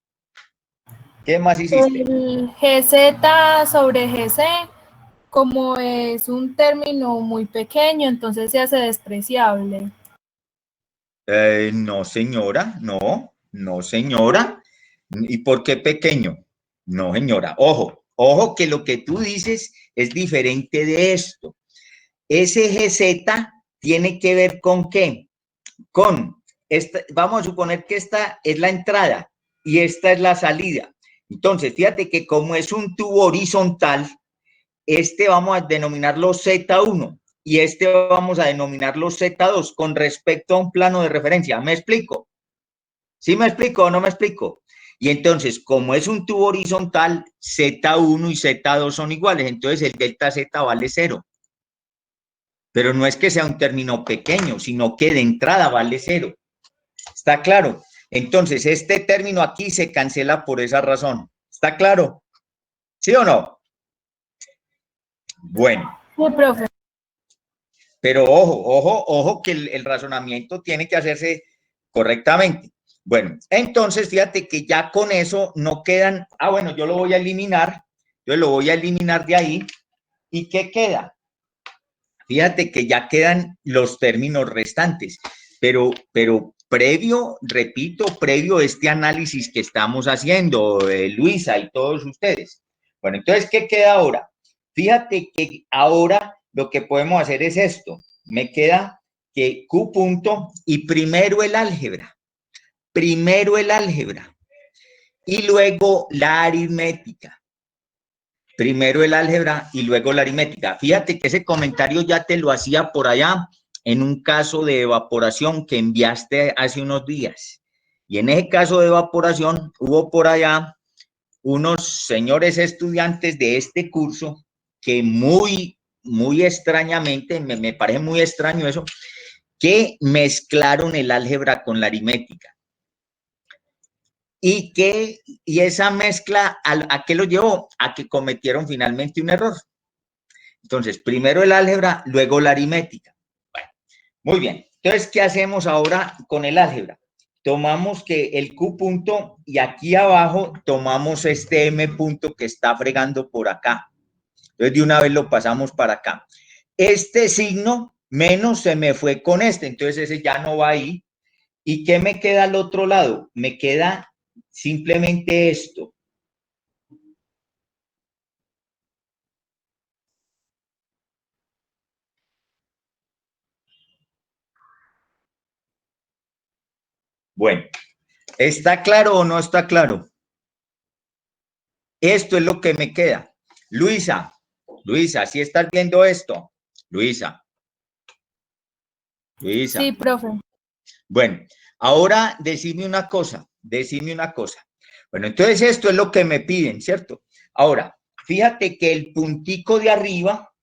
¿Qué más hiciste? el GZ sobre GC, como es un término muy pequeño, entonces se hace despreciable. No, señora, no, señora. ¿Y por qué pequeño? No, señora. Ojo que lo que tú dices es diferente de esto. Ese GZ tiene que ver con qué? Con esta, vamos a suponer que esta es la entrada y esta es la salida. Entonces, fíjate que como es un tubo horizontal, este vamos a denominarlo Z1 y este vamos a denominarlo Z2 con respecto a un plano de referencia. ¿Me explico? ¿Sí me explico o no me explico? Y entonces, como es un tubo horizontal, Z1 y Z2 son iguales, entonces el delta Z vale 0. Pero no es que sea un término pequeño, sino que de entrada vale 0. ¿Está claro? Entonces, este término aquí se cancela por esa razón. ¿Está claro? ¿Sí o no? Bueno. Sí, profe. Pero ojo que el razonamiento tiene que hacerse correctamente. Bueno, entonces fíjate que ya con eso no quedan, bueno, yo lo voy a eliminar, yo lo voy a eliminar de ahí. ¿Y qué queda? Fíjate que ya quedan los términos restantes, pero previo a este análisis que estamos haciendo, Luisa y todos ustedes. Bueno, entonces, ¿qué queda ahora? Fíjate que ahora lo que podemos hacer es esto. Me queda que Q punto y primero el álgebra y luego la aritmética. Primero el álgebra y luego la aritmética. Fíjate que ese comentario ya te lo hacía por allá en un caso de evaporación que enviaste hace unos días. Y en ese caso de evaporación hubo por allá unos señores estudiantes de este curso que muy extrañamente, me parece muy extraño eso, que mezclaron el álgebra con la aritmética. Y esa mezcla, ¿a qué lo llevó? A que cometieron finalmente un error. Entonces, primero el álgebra, luego la aritmética. Bueno, muy bien. Entonces, ¿qué hacemos ahora con el álgebra? Tomamos que el Q punto y aquí abajo tomamos este M punto que está fregando por acá. Entonces, de una vez lo pasamos para acá. Este signo menos se me fue con este, entonces ese ya no va ahí. ¿Y qué me queda al otro lado? Me queda simplemente esto. Bueno, ¿está claro o no está claro? Esto es lo que me queda. Luisa, ¿sí estás viendo esto? Luisa. Sí, profe. Bueno, ahora decime una cosa. Bueno, entonces esto es lo que me piden, ¿cierto? Ahora, fíjate que el puntico de arriba,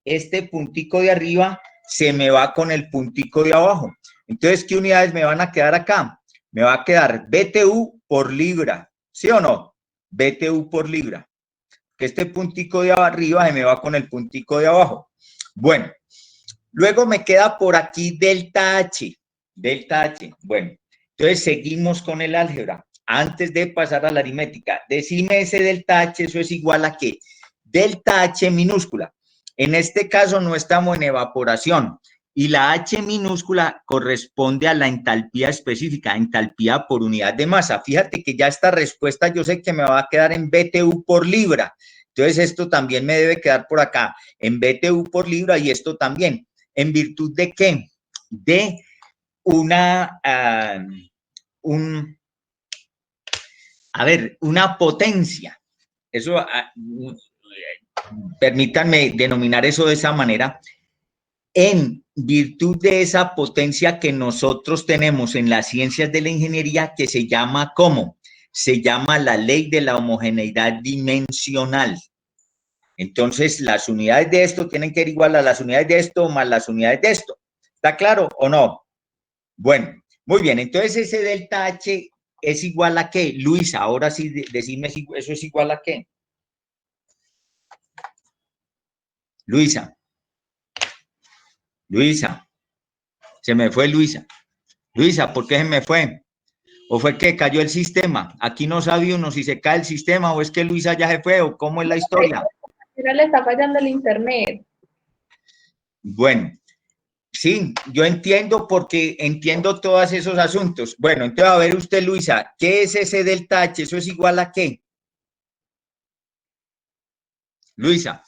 este puntico de arriba, se me va con el puntico de abajo. Entonces, ¿qué unidades me van a quedar acá? Me va a quedar BTU por libra, ¿sí o no? BTU por libra. Que este puntico de arriba se me va con el puntico de abajo. Bueno, luego me queda por aquí delta H. Bueno, entonces seguimos con el álgebra. Antes de pasar a la aritmética, decime ese delta H, eso es igual a ¿qué? Delta H minúscula. En este caso no estamos en evaporación y la H minúscula corresponde a la entalpía específica, entalpía por unidad de masa. Fíjate que ya esta respuesta yo sé que me va a quedar en BTU por libra. Entonces esto también me debe quedar por acá, en BTU por libra y esto también. ¿En virtud de qué? De una, una potencia. Eso, permítanme denominar eso de esa manera. En virtud de esa potencia que nosotros tenemos en las ciencias de la ingeniería, que se llama ¿cómo? Se llama la ley de la homogeneidad dimensional. Entonces, las unidades de esto tienen que ser igual a las unidades de esto más las unidades de esto. ¿Está claro o no? Bueno, muy bien. Entonces, ese delta H es igual a ¿qué? Luisa, ahora sí, decime si eso es igual a ¿qué? Luisa. Se me fue Luisa. Luisa, ¿por qué se me fue? ¿O fue que cayó el sistema? Aquí no sabe uno si se cae el sistema o es que Luisa ya se fue o cómo es la historia. Pero le está fallando el internet. Bueno, sí, yo entiendo porque entiendo todos esos asuntos. Bueno, entonces a ver usted, Luisa, ¿qué es ese delta H? ¿Eso es igual a qué? Luisa.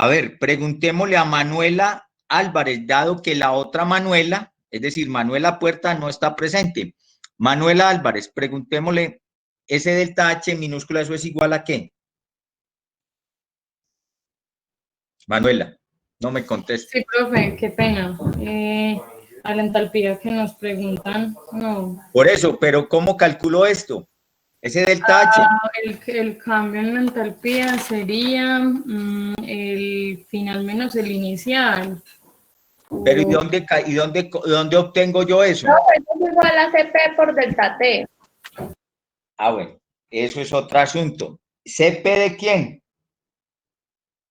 A ver, preguntémosle a Manuela Álvarez, dado que la otra Manuela, es decir, Manuela Puerta no está presente. Manuela Álvarez, preguntémosle, ese delta H minúscula, ¿eso es igual a qué? Manuela, no me conteste. Sí, profe, qué pena. A la entalpía que nos preguntan, no. Por eso, pero ¿cómo calculo esto? Ese delta H. El cambio en la entalpía sería el final menos el inicial. Pero ¿y dónde obtengo yo eso? No, eso es igual a CP por delta T. Ah, bueno, eso es otro asunto. ¿CP de quién?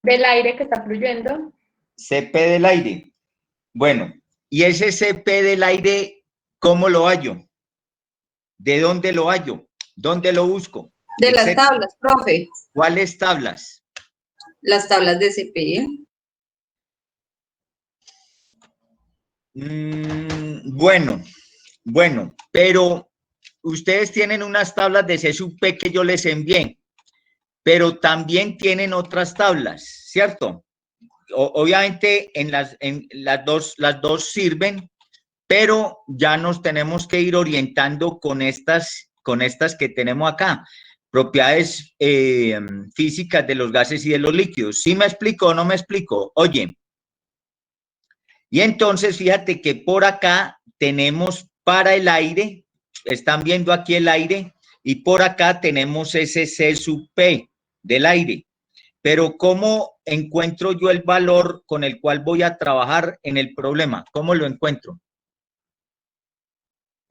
Del aire que está fluyendo. CP del aire. Bueno, ¿y ese CP del aire cómo lo hallo? ¿De dónde lo hallo? ¿Dónde lo busco? De las tablas, profe. ¿Cuáles tablas? Las tablas de CP. Bueno, pero ustedes tienen unas tablas de C sub P que yo les envié, pero también tienen otras tablas, ¿cierto? Obviamente las dos sirven, pero ya nos tenemos que ir orientando con estas que tenemos acá, propiedades físicas de los gases y de los líquidos. ¿Sí me explico o no me explico? Oye, y entonces fíjate que por acá tenemos para el aire, están viendo aquí el aire, y por acá tenemos ese C sub P del aire. Pero ¿cómo encuentro yo el valor con el cual voy a trabajar en el problema? ¿Cómo lo encuentro?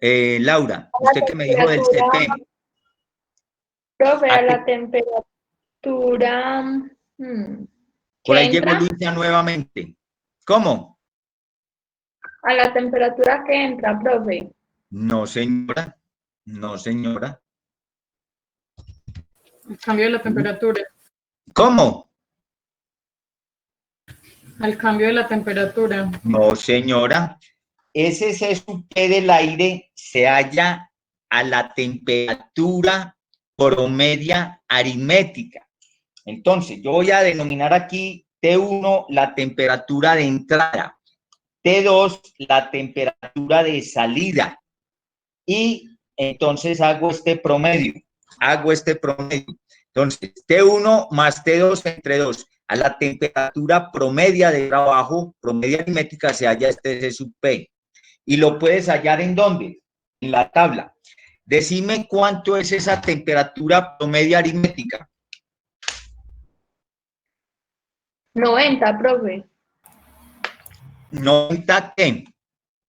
Laura, usted que me dijo del CP. Profe, a la temperatura. Por ahí llegó Luisa nuevamente. ¿Cómo? A la temperatura que entra, profe. No, señora. No, señora. El cambio de la temperatura. ¿Cómo? Al cambio de la temperatura. No, señora. Ese C sub P del aire se halla a la temperatura promedia aritmética. Entonces, yo voy a denominar aquí T1 la temperatura de entrada, T2 la temperatura de salida, y entonces hago este promedio. Entonces, T1 más T2 entre 2. A la temperatura promedia de trabajo, promedia aritmética, se halla este C sub P. Y lo puedes hallar ¿en dónde? En la tabla. Decime cuánto es esa temperatura promedia aritmética. 90, profe. 90 ¿qué?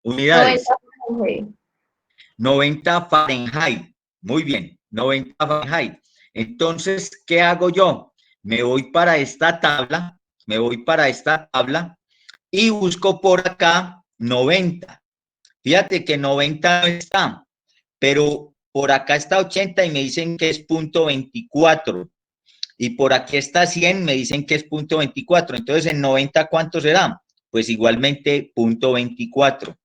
Unidades. 90. 90 Fahrenheit. Muy bien, 90 Fahrenheit. Entonces, ¿qué hago yo? Me voy para esta tabla y busco por acá 90. Fíjate que 90 no está, pero por acá está 80 y me dicen que es punto 24. Y por aquí está 100, me dicen que es punto 24. Entonces, en 90, ¿cuánto será? Pues igualmente punto 24.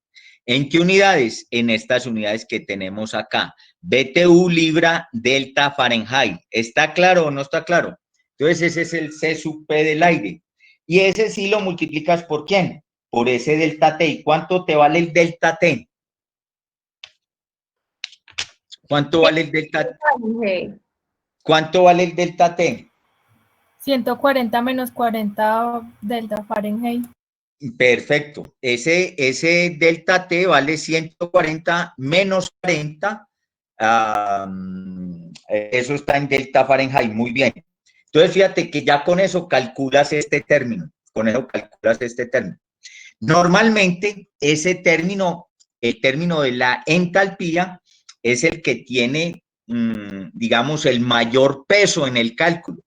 ¿En qué unidades? En estas unidades que tenemos acá. BTU, libra, delta, Fahrenheit. ¿Está claro o no está claro? Entonces, ese es el C sub P del aire. Y ese sí lo multiplicas ¿por quién? Por ese delta T. ¿Y cuánto te vale el delta T? ¿Cuánto vale el delta T? ¿Cuánto vale el delta T? 140 menos 40 delta Fahrenheit. Perfecto. Ese delta T vale 140 menos 40. Eso está en delta Fahrenheit. Muy bien. Entonces, fíjate que ya con eso calculas este término. Normalmente, ese término, el término de la entalpía, es el que tiene, digamos, el mayor peso en el cálculo.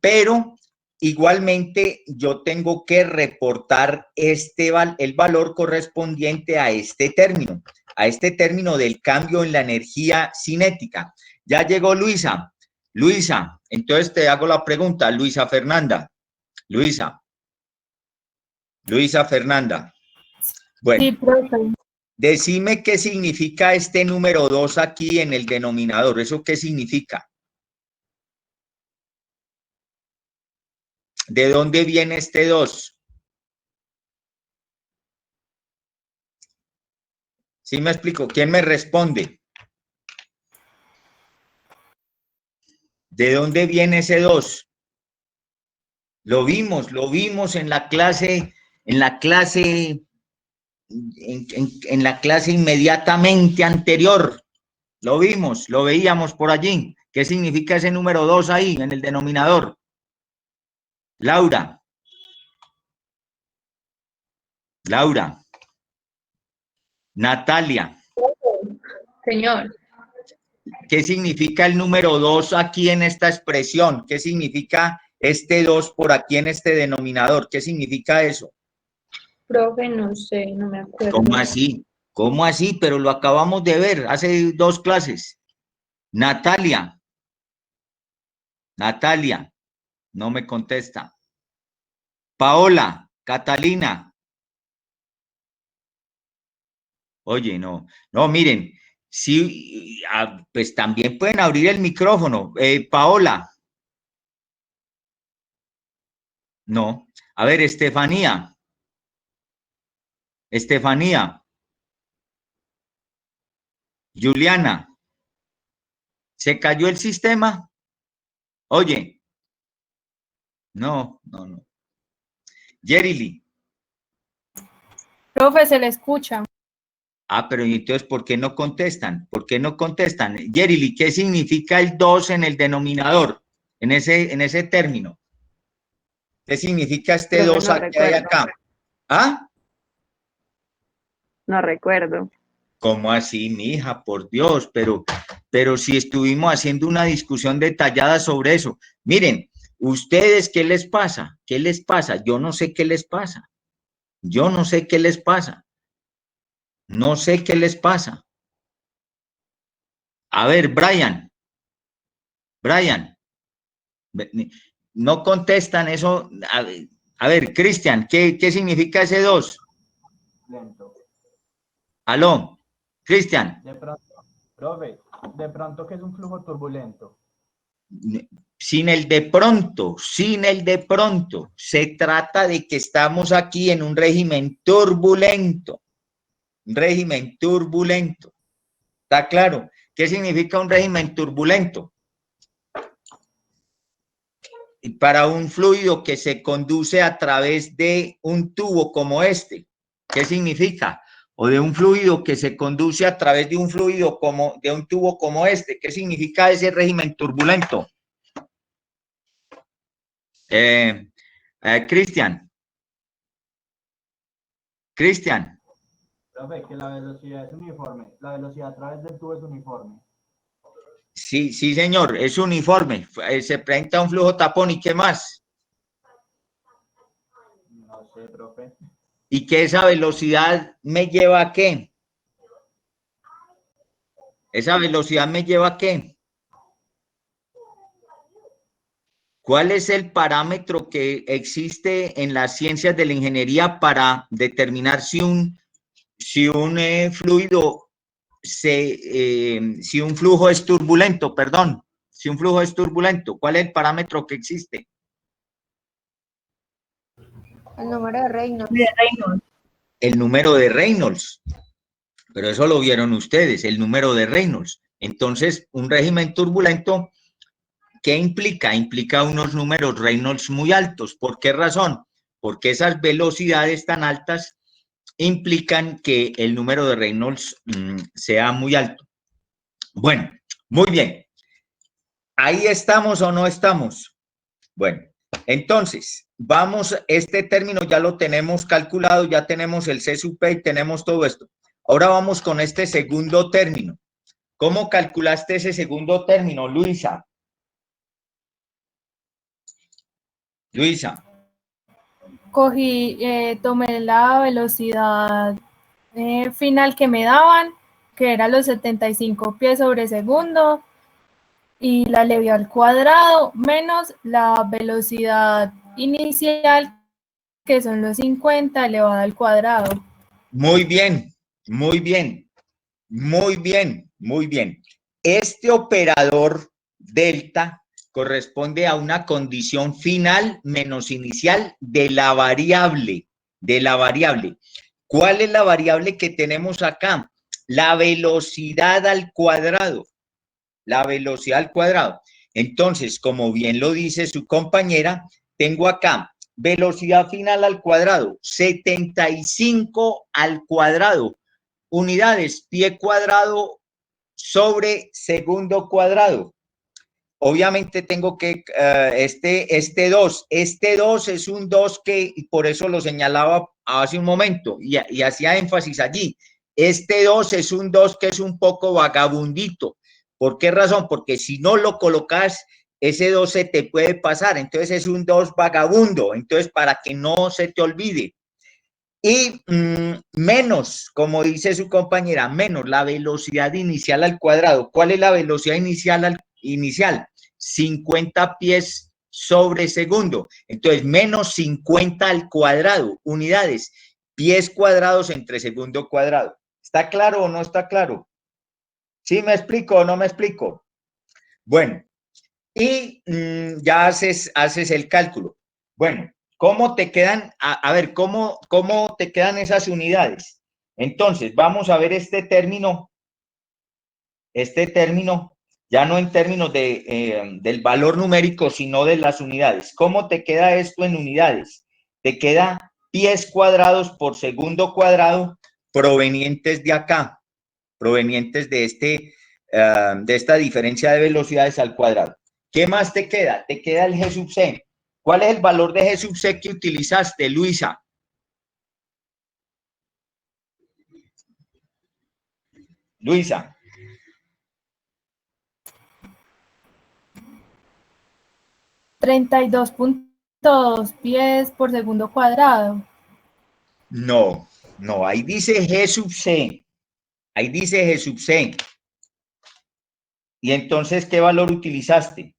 Pero igualmente yo tengo que reportar el valor correspondiente a este término del cambio en la energía cinética. Ya llegó Luisa. Luisa, entonces te hago la pregunta, Luisa Fernanda. Luisa Fernanda. Bueno, Sí, profe. decime qué significa este número 2 aquí en el denominador. ¿Eso qué significa? ¿De dónde viene este 2? ¿Sí me explico? ¿Quién me responde? ¿De dónde viene ese 2? Lo vimos en la clase inmediatamente anterior. Lo veíamos por allí. ¿Qué significa ese número 2 ahí en el denominador? Laura. Natalia. Señor. ¿Qué significa el número 2 aquí en esta expresión? ¿Qué significa este 2 por aquí en este denominador? ¿Qué significa eso? Profe, no sé, no me acuerdo. ¿Cómo así? ¿Cómo así? Pero lo acabamos de ver hace 2 clases. Natalia, no me contesta. Paola, Catalina. Oye, no, miren, sí, pues también pueden abrir el micrófono. Paola. No. A ver, Estefanía. Juliana. ¿Se cayó el sistema? Oye. No. Yerili. Profe, se le escucha. Pero entonces, ¿por qué no contestan? Yerili, ¿qué significa el 2 en el denominador? En ese término. ¿Qué significa este 2 que hay acá? ¿Ah? No recuerdo. ¿Cómo así, mija? Por Dios, pero si estuvimos haciendo una discusión detallada sobre eso. Miren, ¿ustedes qué les pasa? Yo no sé qué les pasa. No sé qué les pasa. A ver, Brian, No contestan eso. A ver, Cristian, ¿qué significa ese 2? Lento. Aló, Cristian. De pronto, profe, de pronto que es un flujo turbulento. Sin el de pronto, se trata de que estamos aquí en un régimen turbulento. ¿Está claro? ¿Qué significa un régimen turbulento? Para un fluido que se conduce a través de un tubo como este, ¿qué significa? O de un fluido que se conduce a través de un fluido de un tubo como este, ¿qué significa ese régimen turbulento? Cristian. Profe, que la velocidad es uniforme. La velocidad a través del tubo es uniforme. Sí, señor, es uniforme. Se presenta un flujo tapón y ¿qué más? No sé, profe. ¿Y que esa velocidad me lleva a qué? ¿Esa velocidad me lleva a qué? ¿Cuál es el parámetro que existe en las ciencias de la ingeniería para determinar si un fluido, si un flujo es turbulento, perdón, si un flujo es turbulento? ¿Cuál es el parámetro que existe? El número de Reynolds. El número de Reynolds. Pero eso lo vieron ustedes, el número de Reynolds. Entonces, un régimen turbulento, ¿qué implica? Implica unos números Reynolds muy altos. ¿Por qué razón? Porque esas velocidades tan altas implican que el número de Reynolds sea muy alto. Bueno, muy bien. ¿Ahí estamos o no estamos? Bueno, entonces, vamos, este término ya lo tenemos calculado, ya tenemos el C sub P y tenemos todo esto. Ahora vamos con este segundo término. ¿Cómo calculaste ese segundo término, Luisa? Tomé la velocidad final que me daban, que era los 75 pies sobre segundo, y la elevé al cuadrado menos la velocidad inicial, que son los 50 elevado al cuadrado. Muy bien. Este operador delta corresponde a una condición final menos inicial de la variable. ¿Cuál es la variable que tenemos acá? La velocidad al cuadrado. Entonces, como bien lo dice su compañera, tengo acá velocidad final al cuadrado, 75 al cuadrado, unidades, pie cuadrado sobre segundo cuadrado. Obviamente tengo que, este 2 es un 2 que, por eso lo señalaba hace un momento y hacía énfasis allí. Este 2 es un 2 que es un poco vagabundito. ¿Por qué razón? Porque si no lo colocas, ese 2 se te puede pasar. Entonces es un 2 vagabundo. Entonces, para que no se te olvide. Y menos, como dice su compañera, menos la velocidad inicial al cuadrado. ¿Cuál es la velocidad inicial? 50 pies sobre segundo. Entonces, menos 50 al cuadrado, unidades, pies cuadrados entre segundo cuadrado. ¿Está claro o no está claro? ¿Sí me explico o no me explico? Bueno, y ya haces el cálculo. Bueno, ¿cómo te quedan? A ver, ¿cómo te quedan esas unidades? Entonces, vamos a ver este término, ya no en términos del valor numérico, sino de las unidades. ¿Cómo te queda esto en unidades? Te queda pies cuadrados por segundo cuadrado provenientes de acá, provenientes de esta diferencia de velocidades al cuadrado. ¿Qué más te queda? Te queda el G sub C. ¿Cuál es el valor de G sub C que utilizaste, Luisa? Luisa. 32.2 pies por segundo cuadrado. No, ahí dice G sub C. Y entonces, ¿qué valor utilizaste?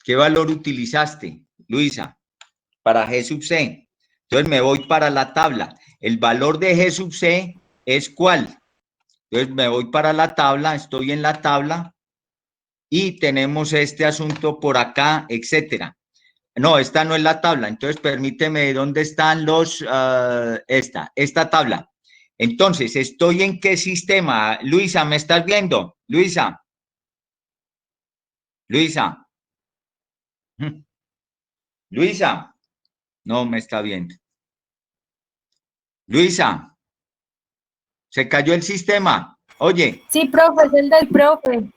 ¿Qué valor utilizaste, Luisa? Para G sub C. Entonces me voy para la tabla. El valor de G sub C es ¿cuál? Entonces me voy para la tabla, estoy en la tabla y tenemos este asunto por acá, etcétera. No, esta no es la tabla. Entonces permíteme, ¿dónde están los, esta tabla? Entonces, ¿estoy en qué sistema? Luisa, ¿me estás viendo? Luisa. Luisa. Luisa. No me está viendo. Luisa. Se cayó el sistema. Oye. Sí, profe, es el del profe.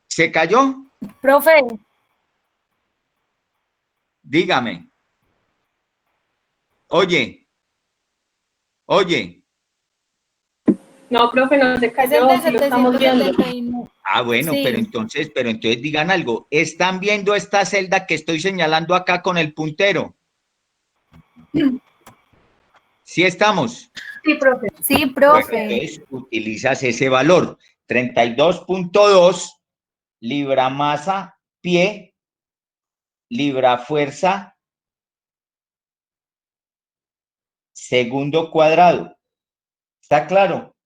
¿Se cayó? Profe. Dígame. Oye. Oye. No, profe, no se cayó, Es el sí de lo estamos viendo. 779. Ah, bueno, Sí. pero entonces digan algo. ¿Están viendo esta celda que estoy señalando acá con el puntero? ¿Sí estamos? Sí, profe. Sí, Bueno, profe. entonces utilizas ese valor. 32.2 libra masa pie, libra fuerza, segundo cuadrado. ¿Está claro?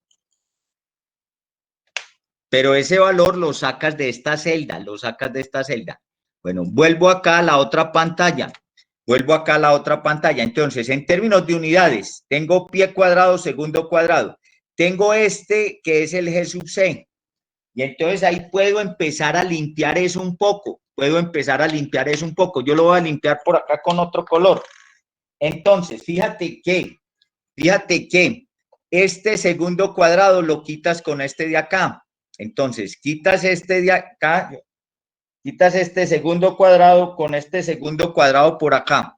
Pero ese valor lo sacas de esta celda, lo sacas de esta celda. Bueno, vuelvo acá a la otra pantalla. Vuelvo acá a la otra pantalla. Entonces, en términos de unidades, tengo pie cuadrado, segundo cuadrado. Tengo este que es el G sub C. Y entonces ahí puedo empezar a limpiar eso un poco. Puedo empezar a limpiar eso un poco. Yo lo voy a limpiar por acá con otro color. Entonces, fíjate que este segundo cuadrado lo quitas con este de acá. Entonces, quitas este de acá, quitas este segundo cuadrado con este segundo cuadrado por acá.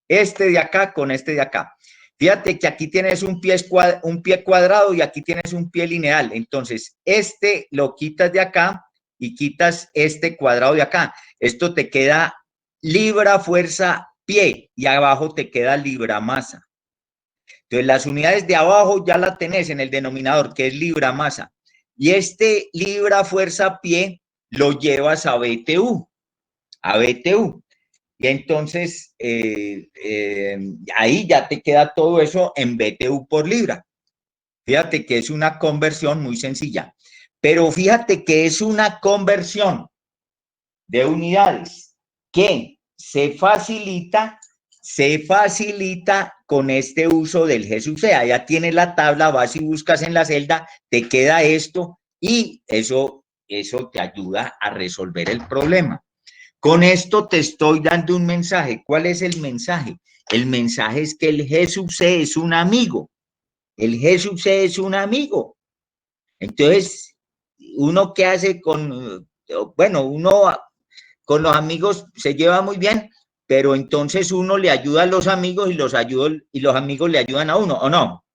Este de acá con este de acá. Fíjate que aquí tienes un pie cuadrado y aquí tienes un pie lineal. Entonces, este lo quitas de acá y quitas este cuadrado de acá. Esto te queda libra fuerza pie y abajo te queda libra masa. Entonces, las unidades de abajo ya la tenés en el denominador, que es libra masa. Y este libra fuerza pie lo llevas a BTU. A BTU. Y entonces, ahí ya te queda todo eso en BTU por libra. Fíjate que es una conversión muy sencilla. Pero fíjate que es una conversión de unidades que se facilita con este uso del G sub C. Ya tienes la tabla, vas y buscas en la celda, te queda esto y eso te ayuda a resolver el problema. Con esto te estoy dando un mensaje. ¿Cuál es el mensaje? El mensaje es que el G sub C es un amigo. El G sub C es un amigo. Entonces, ¿uno qué hace con, bueno, uno con los amigos se lleva muy bien, pero entonces uno le ayuda a los amigos y los amigos le ayudan a uno, ¿o no?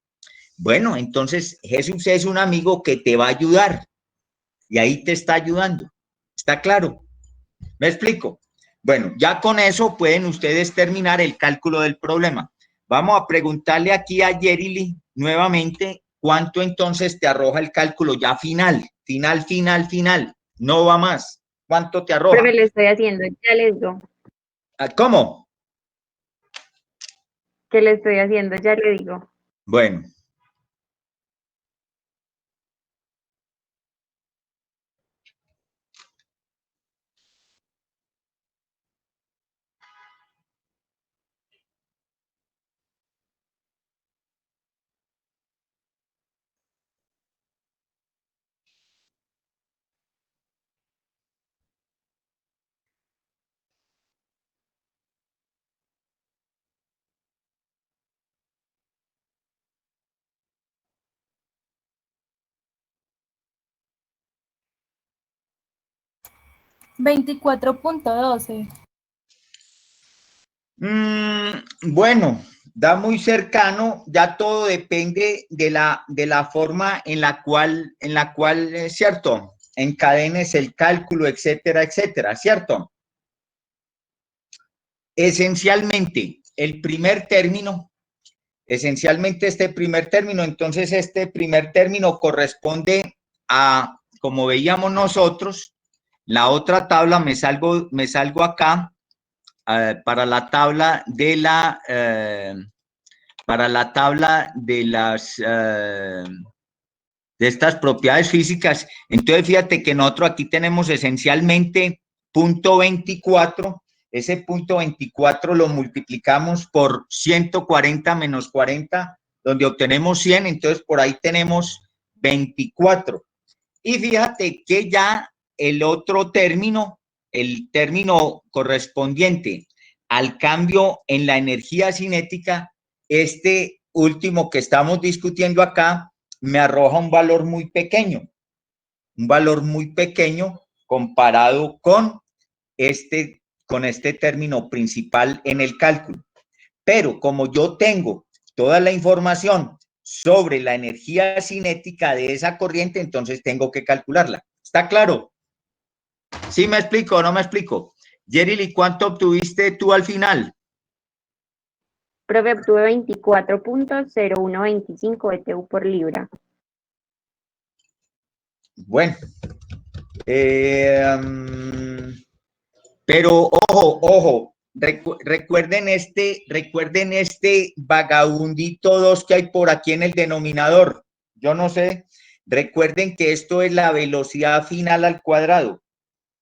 Bueno, entonces G sub C es un amigo que te va a ayudar y ahí te está ayudando. ¿Está claro? ¿Me explico? Bueno, ya con eso pueden ustedes terminar el cálculo del problema. Vamos a preguntarle aquí a Yerili nuevamente cuánto entonces te arroja el cálculo ya final. No va más. ¿Cuánto te arroja? Pero le estoy haciendo, ya les digo. ¿Cómo? Que le estoy haciendo, ya le digo. Bueno. $24.12. Bueno, da muy cercano, ya todo depende de la forma en la cual, ¿cierto? Encadenes el cálculo, etcétera, etcétera, ¿cierto? Esencialmente, el primer término, entonces este primer término corresponde a, como veíamos nosotros, La otra tabla me salgo acá para la tabla de de estas propiedades físicas. Entonces, fíjate que nosotros aquí tenemos esencialmente punto 24. Ese punto 24 lo multiplicamos por 140 menos 40, donde obtenemos 100. Entonces, por ahí tenemos 24. Y fíjate que ya el otro término, el término correspondiente al cambio en la energía cinética, este último que estamos discutiendo acá, me arroja un valor muy pequeño comparado con este término principal en el cálculo. Pero como yo tengo toda la información sobre la energía cinética de esa corriente, entonces tengo que calcularla. ¿Está claro? ¿Sí me explico o no me explico? Yerili, ¿cuánto obtuviste tú al final? Profe, obtuve 24.0125 BTU por libra. Bueno. Pero ojo, recuerden este vagabundito 2 que hay por aquí en el denominador. Yo no sé, recuerden que esto es la velocidad final al cuadrado,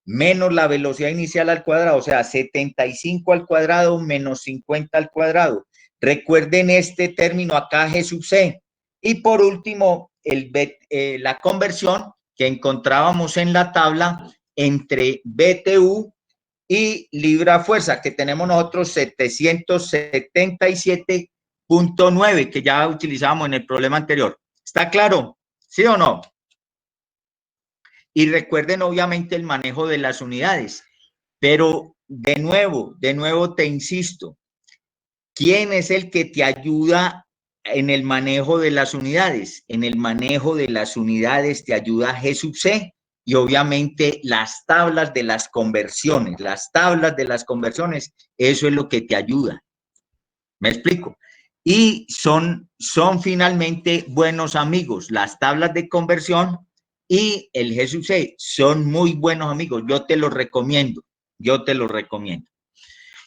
menos la velocidad inicial al cuadrado, o sea, 75 al cuadrado menos 50 al cuadrado. Recuerden este término acá, G sub C. Y por último, la conversión que encontrábamos en la tabla entre BTU y libra fuerza, que tenemos nosotros 777.9, que ya utilizábamos en el problema anterior. ¿Está claro? ¿Sí o no? Y recuerden obviamente el manejo de las unidades, pero de nuevo te insisto, ¿quién es el que te ayuda en el manejo de las unidades? En el manejo de las unidades te ayuda G sub C y obviamente las tablas de las conversiones. Eso es lo que te ayuda. ¿Me explico? Y son finalmente buenos amigos. Las tablas de conversión y el G sub C son muy buenos amigos. Yo te los recomiendo.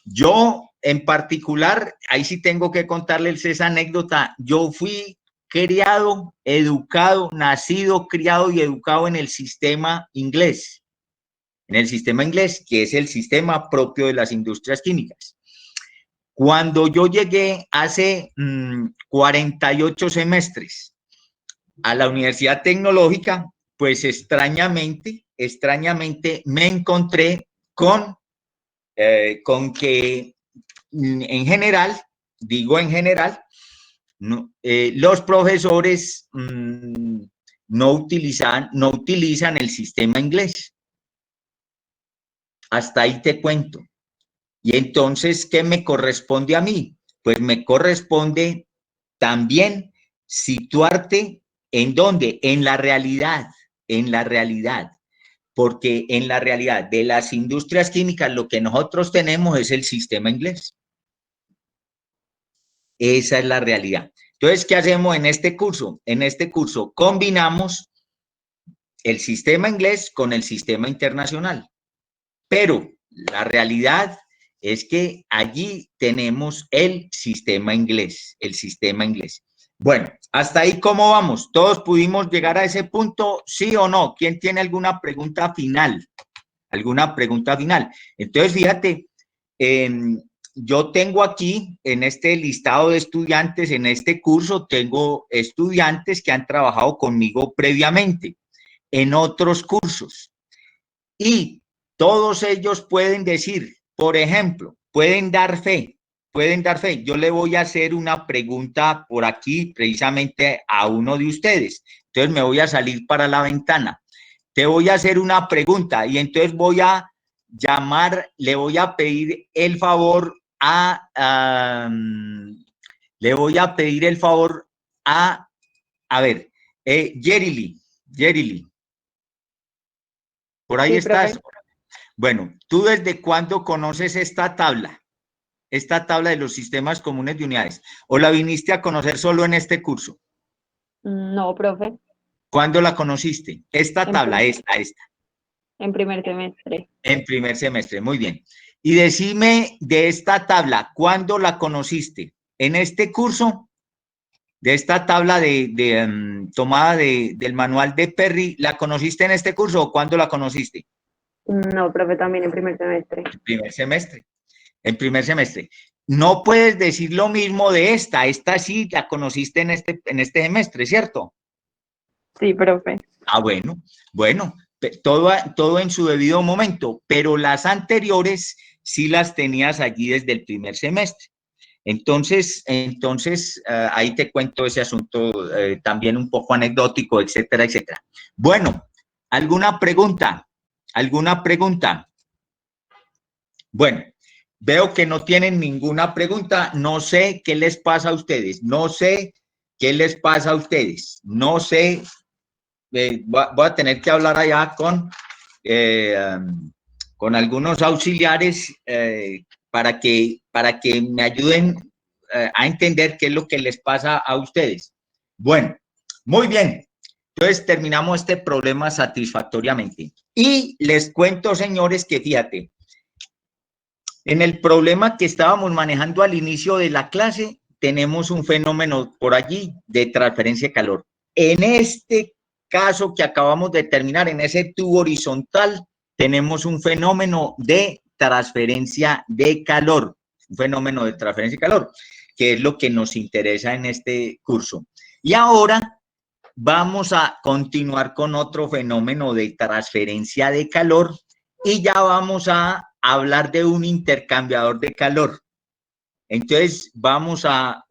Yo en particular, ahí sí tengo que contarles esa anécdota. Yo fui criado, educado, nacido, criado y educado en el sistema inglés. Que es el sistema propio de las industrias químicas. Cuando yo llegué hace 48 semestres a la Universidad Tecnológica, pues extrañamente me encontré con que en general, los profesores no utilizan el sistema inglés. Hasta ahí te cuento. Y entonces, ¿qué me corresponde a mí? Pues me corresponde también situarte ¿en dónde? En la realidad. Porque en la realidad de las industrias químicas lo que nosotros tenemos es el sistema inglés. Esa es la realidad. Entonces, ¿qué hacemos en este curso? En este curso combinamos el sistema inglés con el sistema internacional. Pero la realidad es que allí tenemos el sistema inglés. Bueno, hasta ahí, ¿cómo vamos? ¿Todos pudimos llegar a ese punto? ¿Sí o no? ¿Quién tiene alguna pregunta final? Entonces, fíjate, yo tengo aquí en este listado de estudiantes, en este curso, tengo estudiantes que han trabajado conmigo previamente en otros cursos. Y todos ellos pueden decir, por ejemplo, pueden dar fe. Yo le voy a hacer una pregunta por aquí precisamente a uno de ustedes. Entonces me voy a salir para la ventana. Te voy a hacer una pregunta y entonces voy a le voy a pedir el favor a ver, Yerili. ¿Por ahí estás? Profe. Bueno, ¿tú desde cuándo conoces esta tabla? Esta tabla de los sistemas comunes de unidades. ¿O la viniste a conocer solo en este curso? No, profe. ¿Cuándo la conociste? Esta tabla, esta. En primer semestre. En primer semestre, muy bien. Y decime de esta tabla, ¿cuándo la conociste? ¿En este curso? De esta tabla tomada del manual de Perry, ¿la conociste en este curso o cuándo la conociste? No, profe, también en primer semestre. En primer semestre. En primer semestre. No puedes decir lo mismo de esta. Esta sí la conociste en este semestre, ¿cierto? Sí, profe. Ah, bueno. Bueno, todo en su debido momento, pero las anteriores sí las tenías allí desde el primer semestre. Entonces ahí te cuento ese asunto también un poco anecdótico, etcétera, etcétera. Bueno, ¿alguna pregunta? ¿Alguna pregunta? Bueno, veo que no tienen ninguna pregunta. No sé qué les pasa a ustedes. No sé qué les pasa a ustedes. No sé. Voy a tener que hablar allá con algunos auxiliares para que me ayuden a entender qué es lo que les pasa a ustedes. Bueno, muy bien. Entonces terminamos este problema satisfactoriamente. Y les cuento, señores, que fíjate, en el problema que estábamos manejando al inicio de la clase, tenemos un fenómeno por allí de transferencia de calor. En este caso que acabamos de terminar, en ese tubo horizontal, tenemos un fenómeno de transferencia de calor, un fenómeno de transferencia de calor, que es lo que nos interesa en este curso. Y ahora vamos a continuar con otro fenómeno de transferencia de calor y ya vamos a hablar de un intercambiador de calor. Entonces vamos a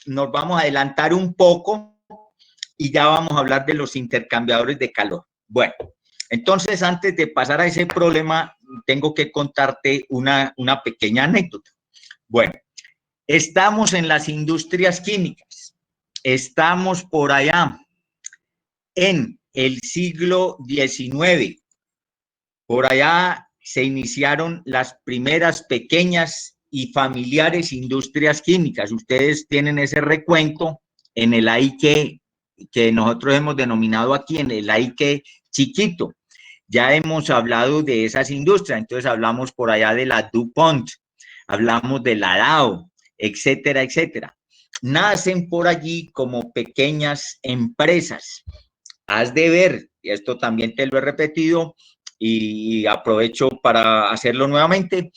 nos vamos a adelantar un poco y ya vamos a hablar de los intercambiadores de calor. Bueno, entonces antes de pasar a ese problema, tengo que contarte una pequeña anécdota. Bueno, estamos en las industrias químicas, estamos por allá en el siglo XIX, por allá se iniciaron las primeras pequeñas y familiares industrias químicas. Ustedes tienen ese recuento en el AIQ que nosotros hemos denominado aquí, en el AIQ chiquito. Ya hemos hablado de esas industrias, entonces hablamos por allá de la DuPont, hablamos de la Dow, etcétera, etcétera. Nacen por allí como pequeñas empresas. Has de ver, y esto también te lo he repetido y aprovecho para hacerlo nuevamente,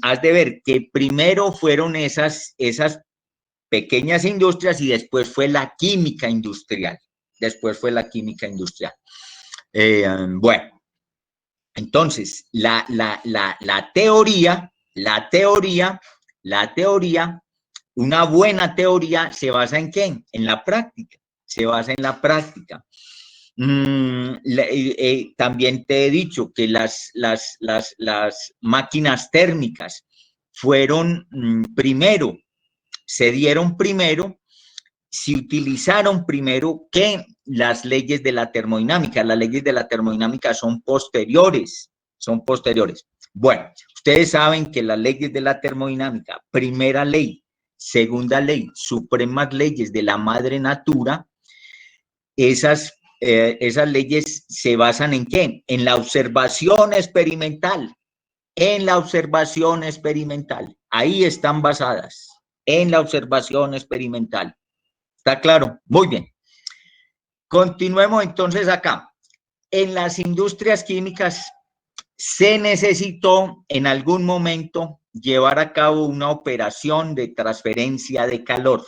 has de ver que primero fueron esas pequeñas industrias y después fue la química industrial. Después fue la química industrial. Bueno, entonces la teoría, una buena teoría se basa ¿en qué? En la práctica. Se basa en la práctica. También te he dicho que las máquinas térmicas fueron se dieron primero, se utilizaron primero que las leyes de la termodinámica. Las leyes de la termodinámica son posteriores. Bueno, ustedes saben que las leyes de la termodinámica, primera ley, segunda ley, supremas leyes de la madre natura, esas leyes se basan ¿en qué? En la observación experimental. En la observación experimental. Ahí están basadas. En la observación experimental. ¿Está claro? Muy bien. Continuemos entonces acá. En las industrias químicas se necesitó en algún momento llevar a cabo una operación de transferencia de calor.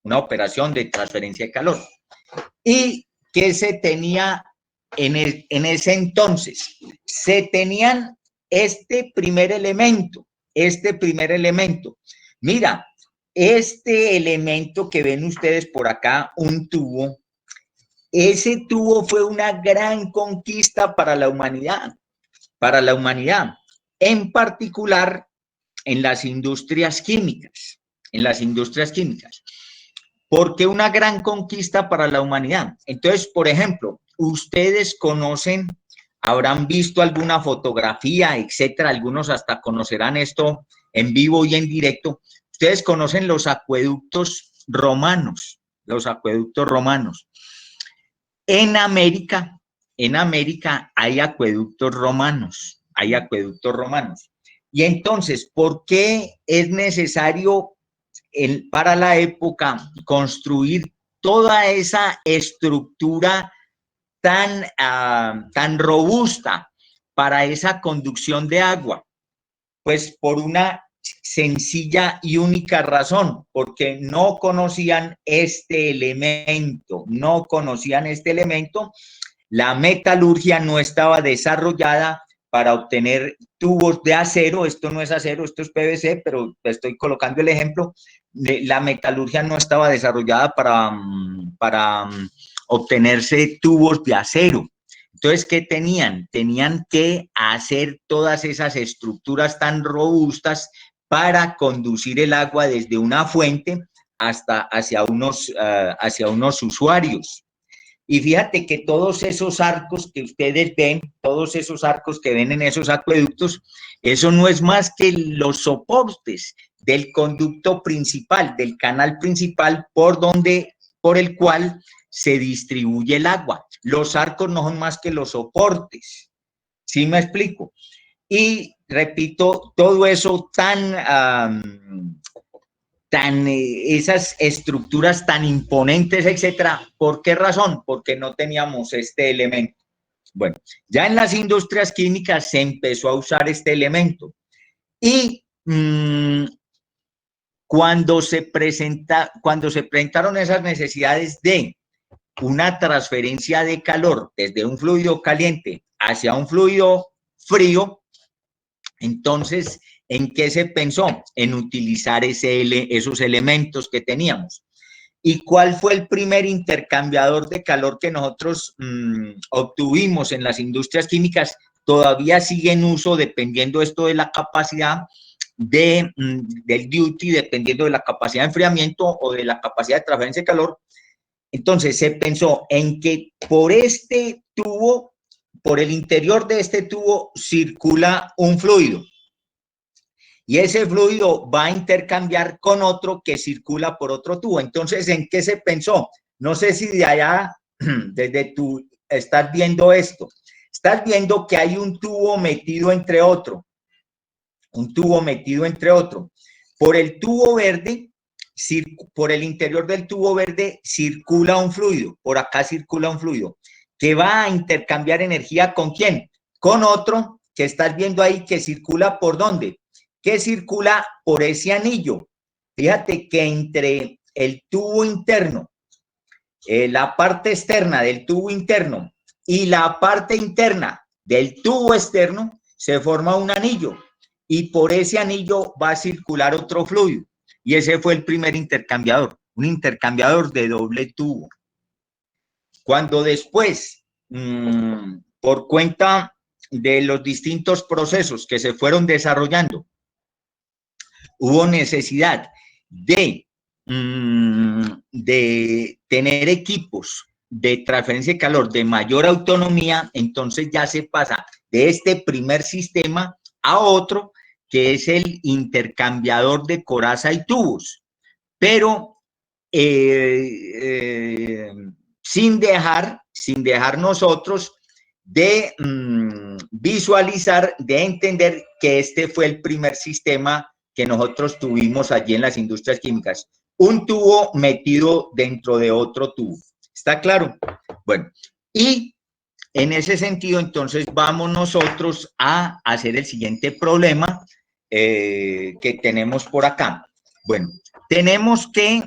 Una operación de transferencia de calor. ¿Y qué se tenía en ese entonces? Se tenían este primer elemento. Mira, este elemento que ven ustedes por acá, un tubo, ese tubo fue una gran conquista para la humanidad, en particular en las industrias químicas, ¿Por qué una gran conquista para la humanidad? Entonces, por ejemplo, ustedes conocen, habrán visto alguna fotografía, etcétera, algunos hasta conocerán esto en vivo y en directo. Ustedes conocen los acueductos romanos. En América en América hay acueductos romanos, Y entonces, ¿por qué es necesario para la época construir toda esa estructura tan robusta para esa conducción de agua? Pues por una sencilla y única razón, porque no conocían este elemento, la metalurgia no estaba desarrollada para obtener tubos de acero. Esto no es acero, esto es PVC, pero estoy colocando el ejemplo. La metalurgia no estaba desarrollada para obtenerse tubos de acero. Entonces, ¿qué tenían? Tenían que hacer todas esas estructuras tan robustas para conducir el agua desde una fuente hacia unos usuarios. Y fíjate que todos esos arcos que ustedes ven, todos esos arcos que ven en esos acueductos, eso no es más que los soportes del conducto principal, del canal principal por el cual se distribuye el agua. Los arcos no son más que los soportes. ¿Sí me explico? Y repito, todo eso esas estructuras tan imponentes, etcétera. ¿Por qué razón? Porque no teníamos este elemento. Bueno, ya en las industrias químicas se empezó a usar este elemento. Y cuando se presentaron esas necesidades de una transferencia de calor desde un fluido caliente hacia un fluido frío, entonces, ¿en qué se pensó? En utilizar esos elementos que teníamos. ¿Y cuál fue el primer intercambiador de calor que nosotros obtuvimos en las industrias químicas? Todavía sigue en uso, dependiendo esto de la capacidad del duty, dependiendo de la capacidad de enfriamiento o de la capacidad de transferencia de calor. Entonces, se pensó en que por este tubo, por el interior de este tubo, circula un fluido. Y ese fluido va a intercambiar con otro que circula por otro tubo. Entonces, ¿en qué se pensó? No sé si de allá, desde tú, estás viendo esto. Estás viendo que hay un tubo metido entre otro. Un tubo metido entre otro. Por el tubo verde, por el interior del tubo verde, circula un fluido. Por acá circula un fluido que va a intercambiar energía ¿con quién? Con otro que estás viendo ahí que circula ¿por dónde? Que circula por ese anillo. Fíjate que entre el tubo interno, la parte externa del tubo interno y la parte interna del tubo externo, se forma un anillo y por ese anillo va a circular otro fluido. Y ese fue el primer intercambiador, un intercambiador de doble tubo. Cuando después, por cuenta de los distintos procesos que se fueron desarrollando, hubo necesidad de tener equipos de transferencia de calor de mayor autonomía, entonces ya se pasa de este primer sistema a otro, que es el intercambiador de coraza y tubos, pero sin dejar nosotros de visualizar, de entender que este fue el primer sistema que nosotros tuvimos allí en las industrias químicas. Un tubo metido dentro de otro tubo. ¿Está claro? Bueno, y en ese sentido, entonces, vamos nosotros a hacer el siguiente problema que tenemos por acá. Bueno, tenemos que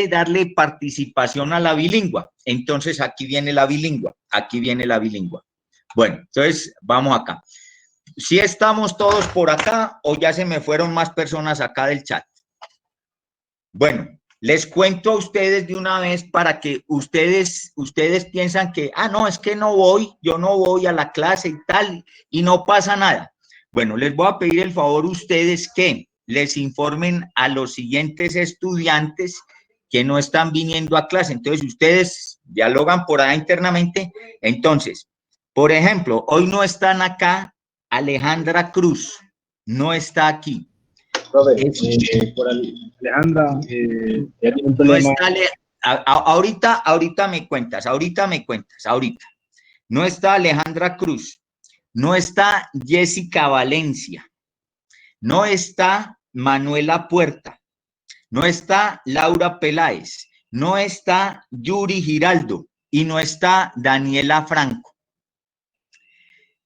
darle participación a la bilingüe. Entonces, aquí viene la bilingüe. Bueno, entonces, vamos acá. ¿Sí estamos todos por acá o ya se me fueron más personas acá del chat? Bueno, les cuento a ustedes de una vez para que ustedes piensan que, no, es que yo no voy a la clase y tal, y no pasa nada. Bueno, les voy a pedir el favor a ustedes que les informen a los siguientes estudiantes que no están viniendo a clase. Entonces, ustedes dialogan por ahí internamente. Entonces, por ejemplo, hoy no están acá Alejandra Cruz, no está aquí. Profe, por Alejandra, ya tiene un no problema. está ahorita me cuentas, ahorita. No está Alejandra Cruz, no está Jessica Valencia, no está Manuela Puerta, no está Laura Peláez, no está Yuri Giraldo y no está Daniela Franco.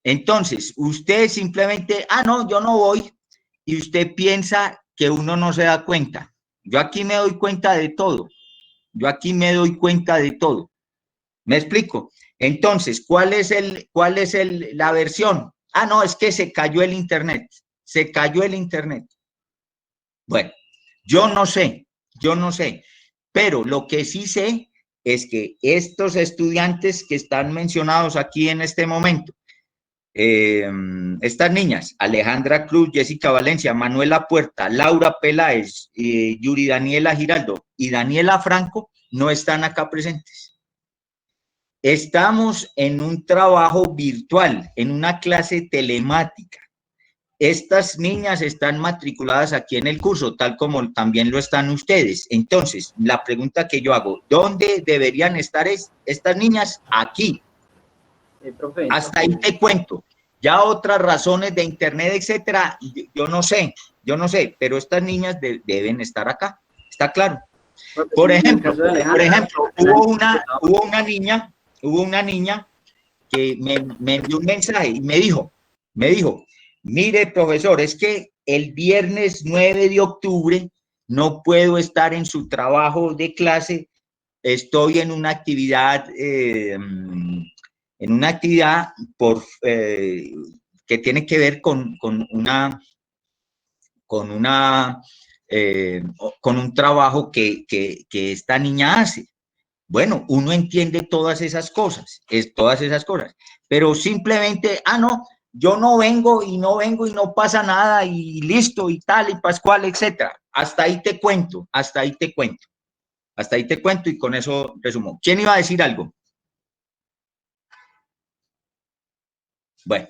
Entonces, usted simplemente, no, yo no voy, y usted piensa que uno no se da cuenta. Yo aquí me doy cuenta de todo. ¿Me explico? Entonces, ¿cuál es la versión? No, es que se cayó el internet. Bueno, yo no sé, pero lo que sí sé es que estos estudiantes que están mencionados aquí en este momento, estas niñas, Alejandra Cruz, Jessica Valencia, Manuela Puerta, Laura Peláez, Yuri Daniela Giraldo y Daniela Franco, no están acá presentes. Estamos en un trabajo virtual, en una clase telemática. Estas niñas están matriculadas aquí en el curso, tal como también lo están ustedes. Entonces, la pregunta que yo hago, ¿dónde deberían estar estas niñas? Aquí. Profe. Hasta ahí te cuento. Ya otras razones de internet, etcétera, yo no sé, pero estas niñas deben estar acá. ¿Está claro? Por ejemplo, hubo una niña que me envió un mensaje y me dijo, mire, profesor, es que el viernes 9 de octubre no puedo estar en su trabajo de clase, estoy en una actividad, que tiene que ver con un trabajo que esta niña hace. Bueno, uno entiende todas esas cosas, pero simplemente, no, yo no vengo y no pasa nada y listo y tal y pascual, etcétera. Hasta ahí te cuento y con eso resumo. ¿Quién iba a decir algo? Bueno,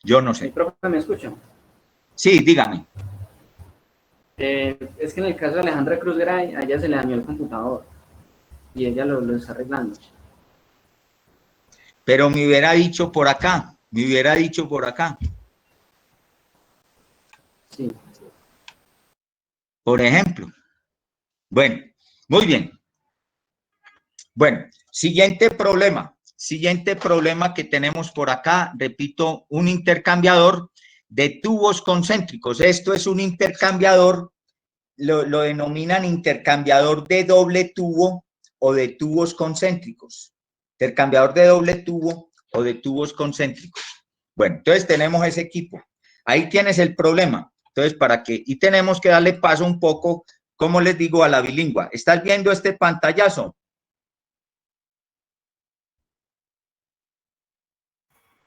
yo no sé. Profe, ¿me escuchan? Sí, dígame. Es que en el caso de Alejandra Cruz Garay, a ella se le dañó el computador y ella lo está arreglando. Pero me hubiera dicho por acá. Sí. Por ejemplo. Bueno, muy bien. Bueno, siguiente problema que tenemos por acá, repito, un intercambiador de tubos concéntricos. Esto es un intercambiador, lo denominan intercambiador de doble tubo o de tubos concéntricos. Intercambiador de doble tubo o de tubos concéntricos. Bueno, entonces tenemos ese equipo. Ahí tienes el problema. Entonces, y tenemos que darle paso un poco, como les digo, a la bilingüe. ¿Estás viendo este pantallazo?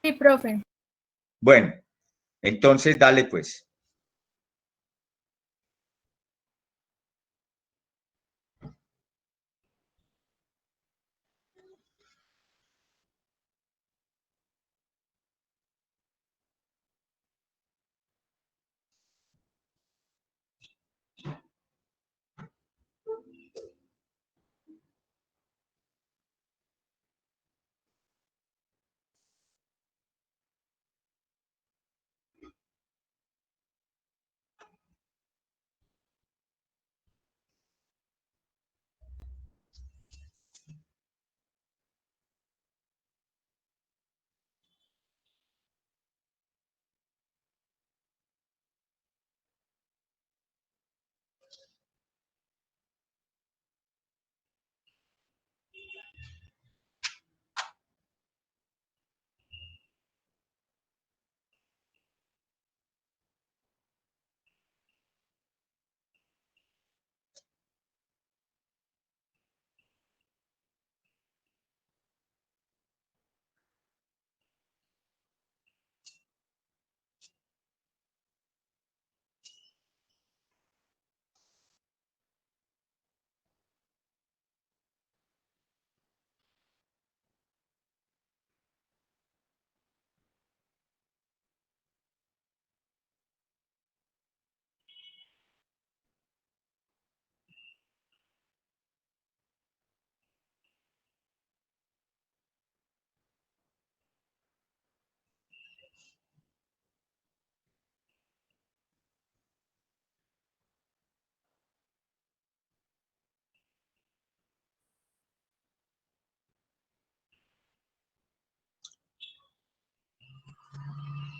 Sí, profe. Bueno, entonces dale pues.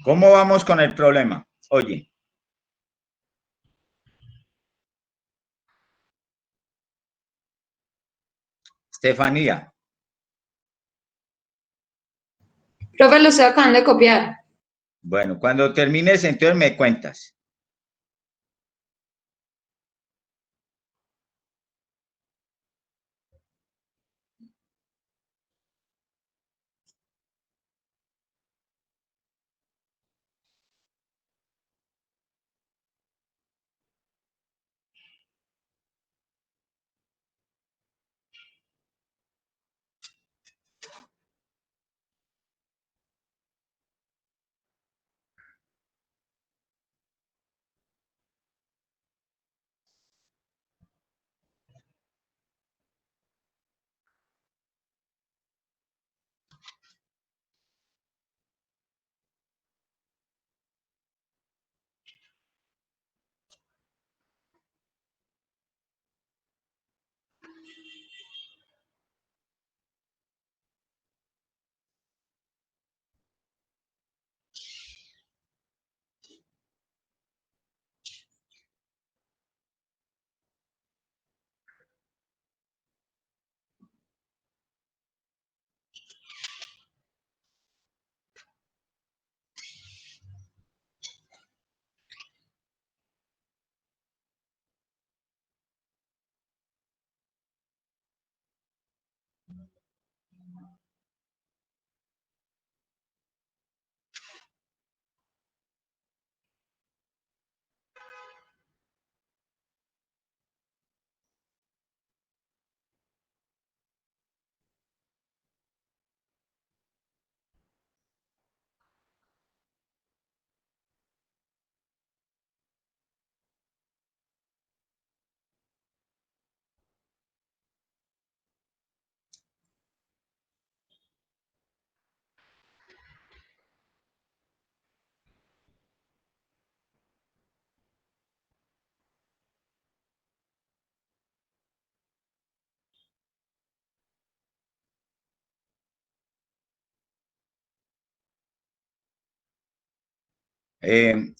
¿Cómo vamos con el problema? Oye. Estefanía. Profe, lo estoy acabando de copiar. Bueno, cuando termines, entonces me cuentas.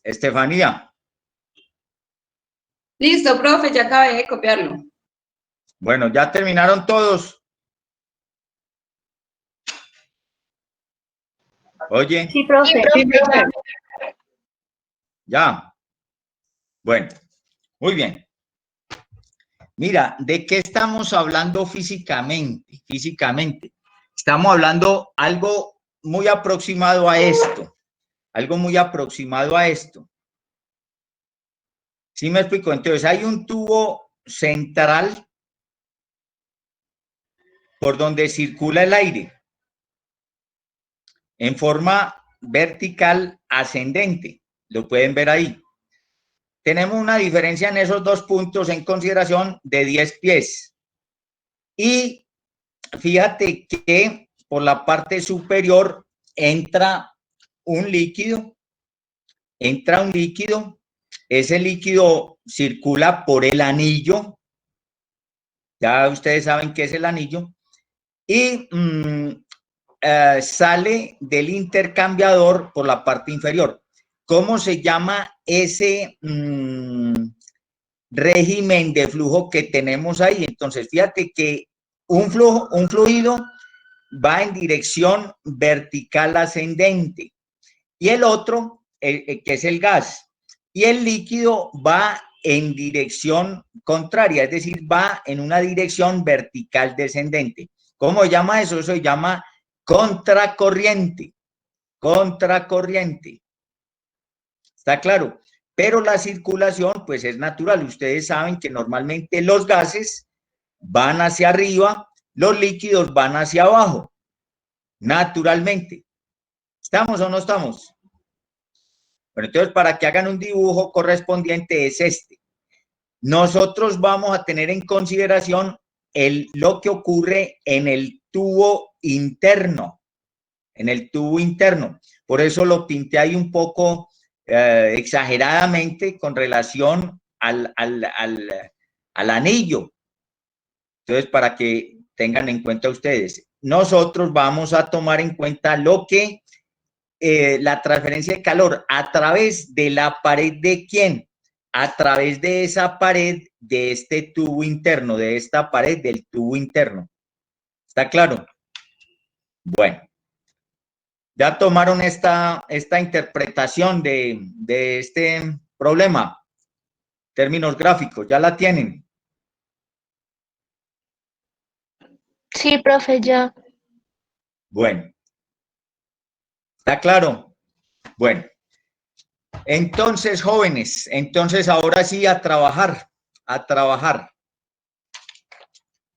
Estefanía. Listo, profe, ya acabé de copiarlo. Bueno, ya terminaron todos. Oye. Sí, profe. Ya. Bueno, muy bien. Mira, ¿de qué estamos hablando físicamente? Físicamente. Estamos hablando algo muy aproximado a esto. Algo muy aproximado a esto. ¿Sí me explico? Entonces, hay un tubo central por donde circula el aire en forma vertical ascendente. Lo pueden ver ahí. Tenemos una diferencia en esos dos puntos en consideración de 10 pies. Y fíjate que por la parte superior entra un líquido. Ese líquido circula por el anillo. Ya ustedes saben qué es el anillo. Y sale del intercambiador por la parte inferior. ¿Cómo se llama ese régimen de flujo que tenemos ahí? Entonces, fíjate que un fluido va en dirección vertical ascendente y el otro, que es el gas, y el líquido va en dirección contraria, es decir, va en una dirección vertical descendente. ¿Cómo se llama eso? Eso se llama contracorriente. Contracorriente. ¿Está claro? Pero la circulación, pues es natural. Ustedes saben que normalmente los gases van hacia arriba, los líquidos van hacia abajo. Naturalmente. ¿Estamos o no estamos? Bueno, entonces, para que hagan un dibujo correspondiente es este. Nosotros vamos a tener en consideración lo que ocurre en el tubo interno. En el tubo interno. Por eso lo pinté ahí un poco exageradamente con relación al anillo. Entonces, para que tengan en cuenta ustedes, nosotros vamos a tomar en cuenta lo que la transferencia de calor a través de la pared de quién, a través de esa pared de este tubo interno, de esta pared del tubo interno. ¿Está claro? Bueno, ya tomaron esta interpretación de este problema. Términos gráficos, ¿ya la tienen? Sí, profe, ya. Bueno. ¿Está claro? Bueno. Entonces, jóvenes, entonces ahora sí a trabajar, a trabajar.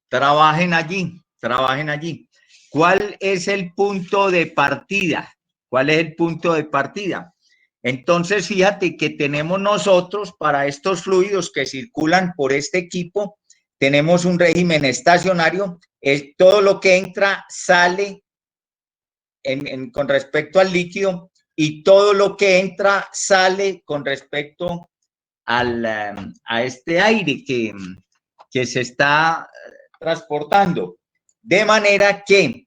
Trabajen allí, trabajen allí. ¿Cuál es el punto de partida? ¿Cuál es el punto de partida? Entonces, fíjate que tenemos nosotros para estos fluidos que circulan por este equipo, tenemos un régimen estacionario, es todo lo que entra, sale con respecto al líquido y todo lo que entra, sale con respecto a este aire que se está transportando. De manera que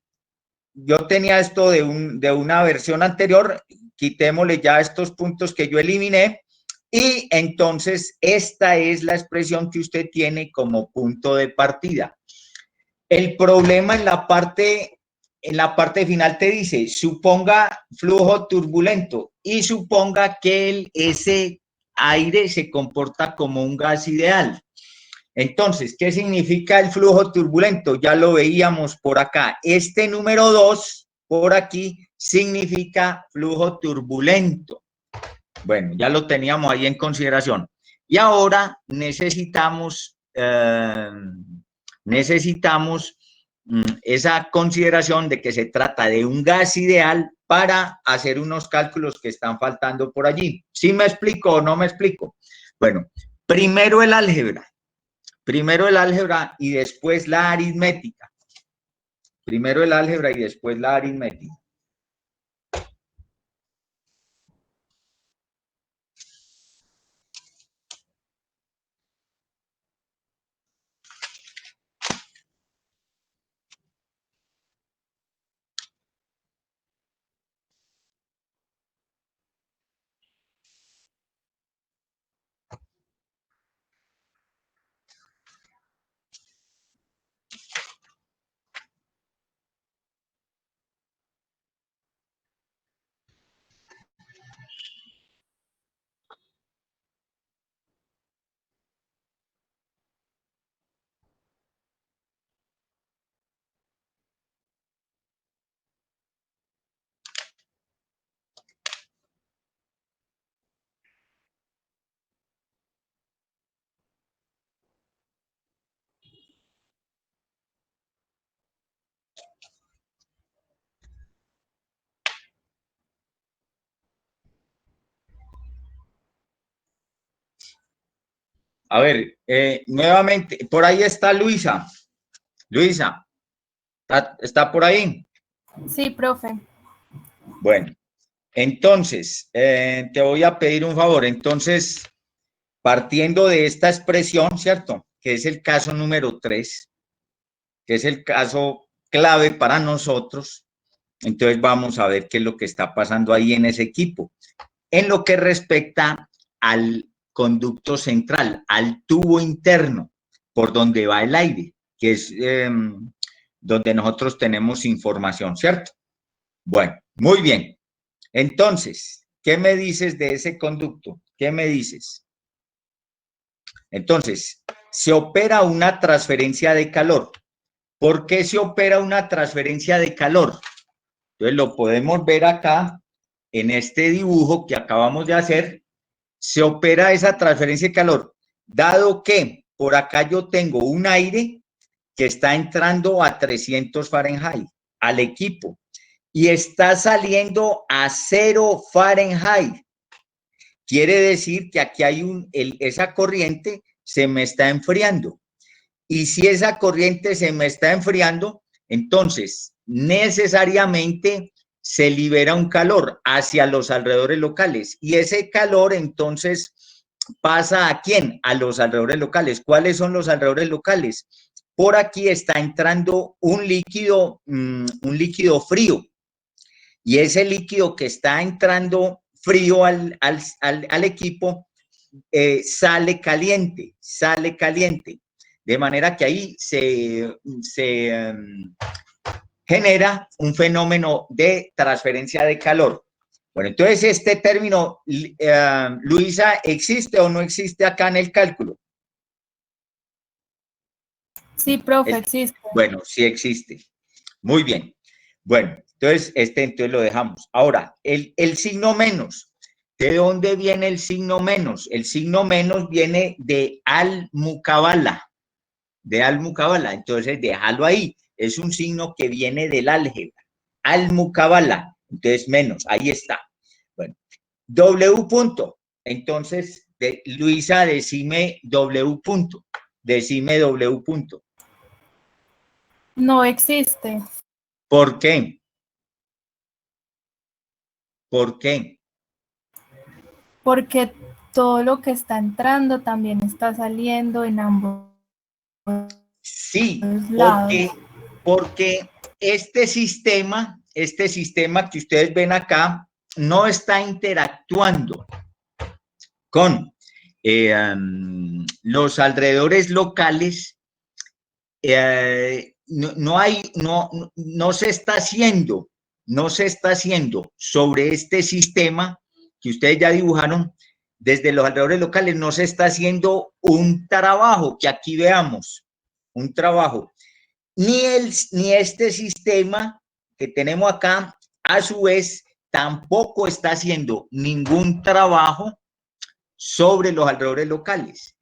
yo tenía esto de una versión anterior, quitémosle ya estos puntos que yo eliminé y entonces esta es la expresión que usted tiene como punto de partida. El problema en la parte final te dice, suponga flujo turbulento y suponga que ese aire se comporta como un gas ideal. Entonces, ¿qué significa el flujo turbulento? Ya lo veíamos por acá. Este número 2, por aquí, significa flujo turbulento. Bueno, ya lo teníamos ahí en consideración. Y ahora necesitamos esa consideración de que se trata de un gas ideal para hacer unos cálculos que están faltando por allí. ¿Sí me explico o no me explico? Bueno, primero el álgebra. Primero el álgebra y después la aritmética. Primero el álgebra y después la aritmética. A ver, nuevamente, por ahí está Luisa. Luisa, ¿está por ahí? Sí, profe. Bueno, entonces, te voy a pedir un favor. Entonces, partiendo de esta expresión, ¿cierto? Que es el caso número 3, que es el caso clave para nosotros. Entonces, vamos a ver qué es lo que está pasando ahí en ese equipo. En lo que respecta al conducto central, al tubo interno, por donde va el aire, que es donde nosotros tenemos información, ¿cierto? Bueno, muy bien. Entonces, ¿qué me dices de ese conducto? ¿Qué me dices? Entonces, se opera una transferencia de calor. ¿Por qué se opera una transferencia de calor? Entonces, lo podemos ver acá en este dibujo que acabamos de hacer. Se opera esa transferencia de calor, dado que por acá yo tengo un aire que está entrando a 300 Fahrenheit al equipo y está saliendo a 0 Fahrenheit. Quiere decir que aquí hay esa corriente se me está enfriando. Y si esa corriente se me está enfriando, entonces necesariamente se libera un calor hacia los alrededores locales y ese calor entonces pasa ¿a quién? A los alrededores locales. ¿Cuáles son los alrededores locales? Por aquí está entrando un líquido frío y ese líquido que está entrando frío al equipo sale caliente, de manera que ahí se genera un fenómeno de transferencia de calor. Bueno, entonces este término, Luisa, ¿existe o no existe acá en el cálculo? Sí, profe, existe. Bueno, sí existe. Muy bien. Bueno, entonces lo dejamos. Ahora, el signo menos. ¿De dónde viene el signo menos? El signo menos viene de Al-Muqabala. Entonces, déjalo ahí. Es un signo que viene del álgebra. Al-Muqabala. Entonces, menos. Ahí está. Bueno, W punto. Entonces, Luisa, decime W punto. Decime W punto. No existe. ¿Por qué? ¿Por qué? Porque todo lo que está entrando también está saliendo en ambos sí, lados. Porque este sistema que ustedes ven acá no está interactuando con los alrededores locales. No se está haciendo sobre este sistema que ustedes ya dibujaron desde los alrededores locales, no se está haciendo un trabajo que aquí veamos, un trabajo. Ni este sistema que tenemos acá, a su vez, tampoco está haciendo ningún trabajo sobre los alrededores locales.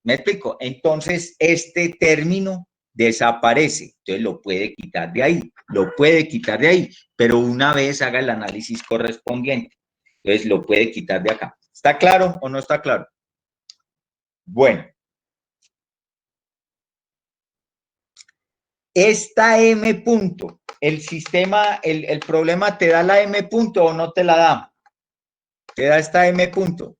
¿Me explico? Entonces, este término desaparece. Entonces, lo puede quitar de ahí, pero una vez haga el análisis correspondiente. Entonces, lo puede quitar de acá. ¿Está claro o no está claro? Bueno. Esta M punto, el sistema, el problema te da la M punto o no te la da. Te da esta M punto.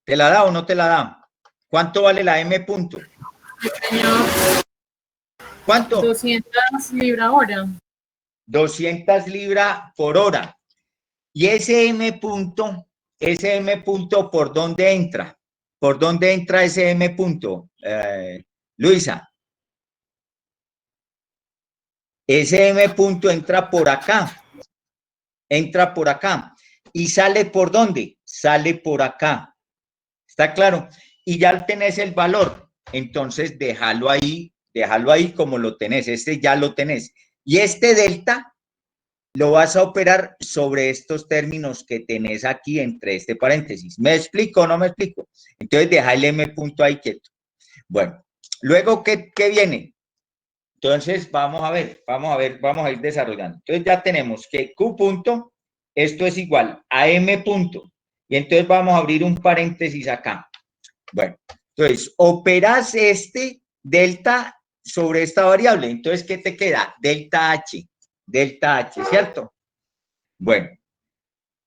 ¿Te la da o no te la da? ¿Cuánto vale la M punto? ¿Cuánto? 200 libras hora. 200 libras por hora. Y ese M punto, ¿por dónde entra? ¿Por dónde entra ese M punto, Luisa? Ese M punto entra por acá. ¿Y sale por dónde? Sale por acá. ¿Está claro? Y ya tenés el valor. Entonces, déjalo ahí como lo tenés. Este ya lo tenés. Y este delta lo vas a operar sobre estos términos que tenés aquí entre este paréntesis. ¿Me explico o no me explico? Entonces, deja el M punto ahí quieto. Bueno, luego, ¿qué viene? Entonces, vamos a ir desarrollando. Entonces, ya tenemos que Q punto, esto es igual a M punto. Y entonces vamos a abrir un paréntesis acá. Bueno, entonces, operas este delta sobre esta variable. Entonces, ¿qué te queda? Delta H, ¿cierto? Bueno,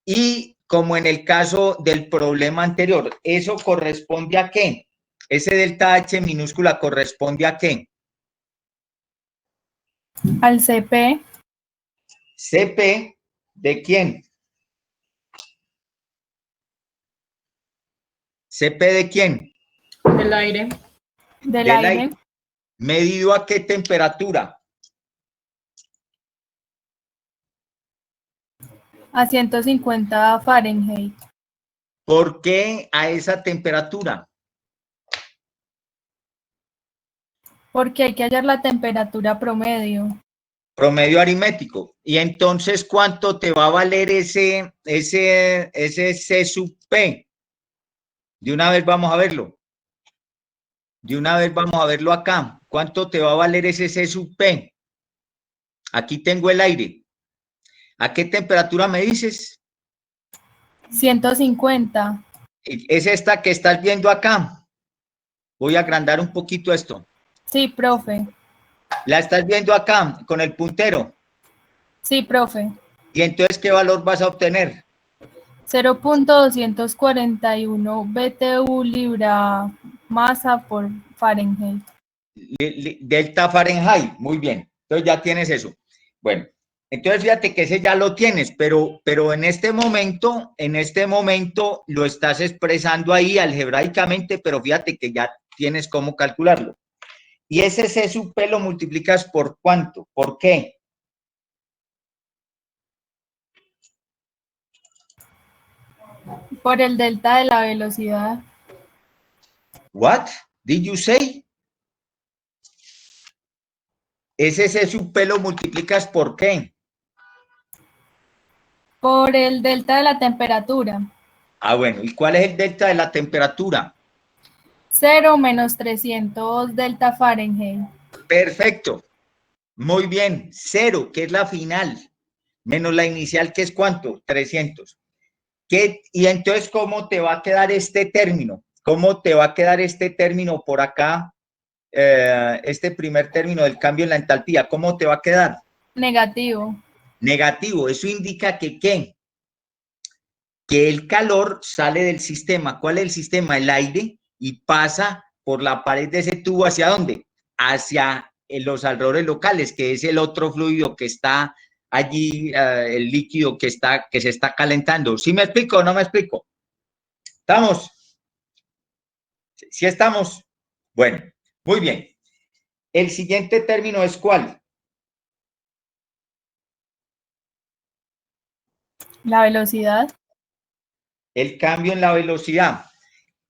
y como en el caso del problema anterior, ¿eso corresponde a qué? Ese delta H minúscula corresponde a qué? Al CP. ¿CP de quién? ¿CP de quién? Del aire. Del aire. ¿Medido a qué temperatura? A 150 Fahrenheit. ¿Por qué a esa temperatura? Porque hay que hallar la temperatura promedio. Promedio aritmético. Y entonces, ¿cuánto te va a valer ese C sub P? De una vez vamos a verlo. Acá. ¿Cuánto te va a valer ese C sub P? Aquí tengo el aire. ¿A qué temperatura me dices? 150. Es esta que estás viendo acá. Voy a agrandar un poquito esto. Sí, profe. ¿La estás viendo acá con el puntero? Sí, profe. ¿Y entonces qué valor vas a obtener? 0.241 BTU libra masa por Fahrenheit. Delta Fahrenheit, muy bien. Entonces ya tienes eso. Bueno, entonces fíjate que ese ya lo tienes, pero en este momento lo estás expresando ahí algebraicamente, pero fíjate que ya tienes cómo calcularlo. Y ese C sub P lo multiplicas por ¿cuánto? ¿Por qué? Por el delta de la velocidad. What did you say? Ese C sub P lo multiplicas ¿por qué? Por el delta de la temperatura. Ah, bueno, ¿y cuál es el delta de la temperatura? 0 menos 300 delta Fahrenheit. Perfecto. Muy bien. 0, que es la final, menos la inicial, que es ¿cuánto? 300. Y entonces, ¿cómo te va a quedar este término? ¿Cómo te va a quedar este término por acá? Este primer término del cambio en la entalpía, ¿cómo te va a quedar? Negativo. Negativo. Eso indica que ¿qué? Que el calor sale del sistema. ¿Cuál es el sistema? El aire, y pasa por la pared de ese tubo, ¿hacia dónde? Hacia los alrededores locales, que es el otro fluido que está allí, el líquido que se está calentando. ¿Sí me explico o no me explico? ¿Estamos? ¿Sí estamos? Bueno, muy bien. El siguiente término es ¿cuál? La velocidad. El cambio en la velocidad.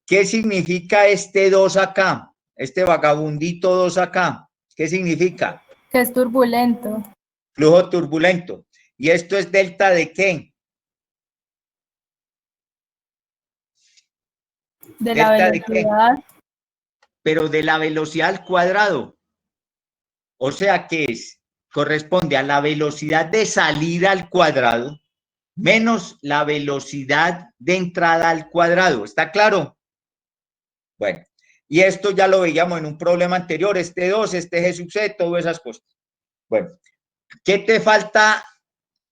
¿Qué significa este 2 acá? Este vagabundito 2 acá. ¿Qué significa? Que es turbulento. Flujo turbulento. ¿Y esto es delta de qué? De la velocidad. Pero de la velocidad al cuadrado. O sea que corresponde a la velocidad de salida al cuadrado menos la velocidad de entrada al cuadrado. ¿Está claro? Bueno, y esto ya lo veíamos en un problema anterior, este 2, este G sub C, todas esas cosas. Bueno, ¿qué te falta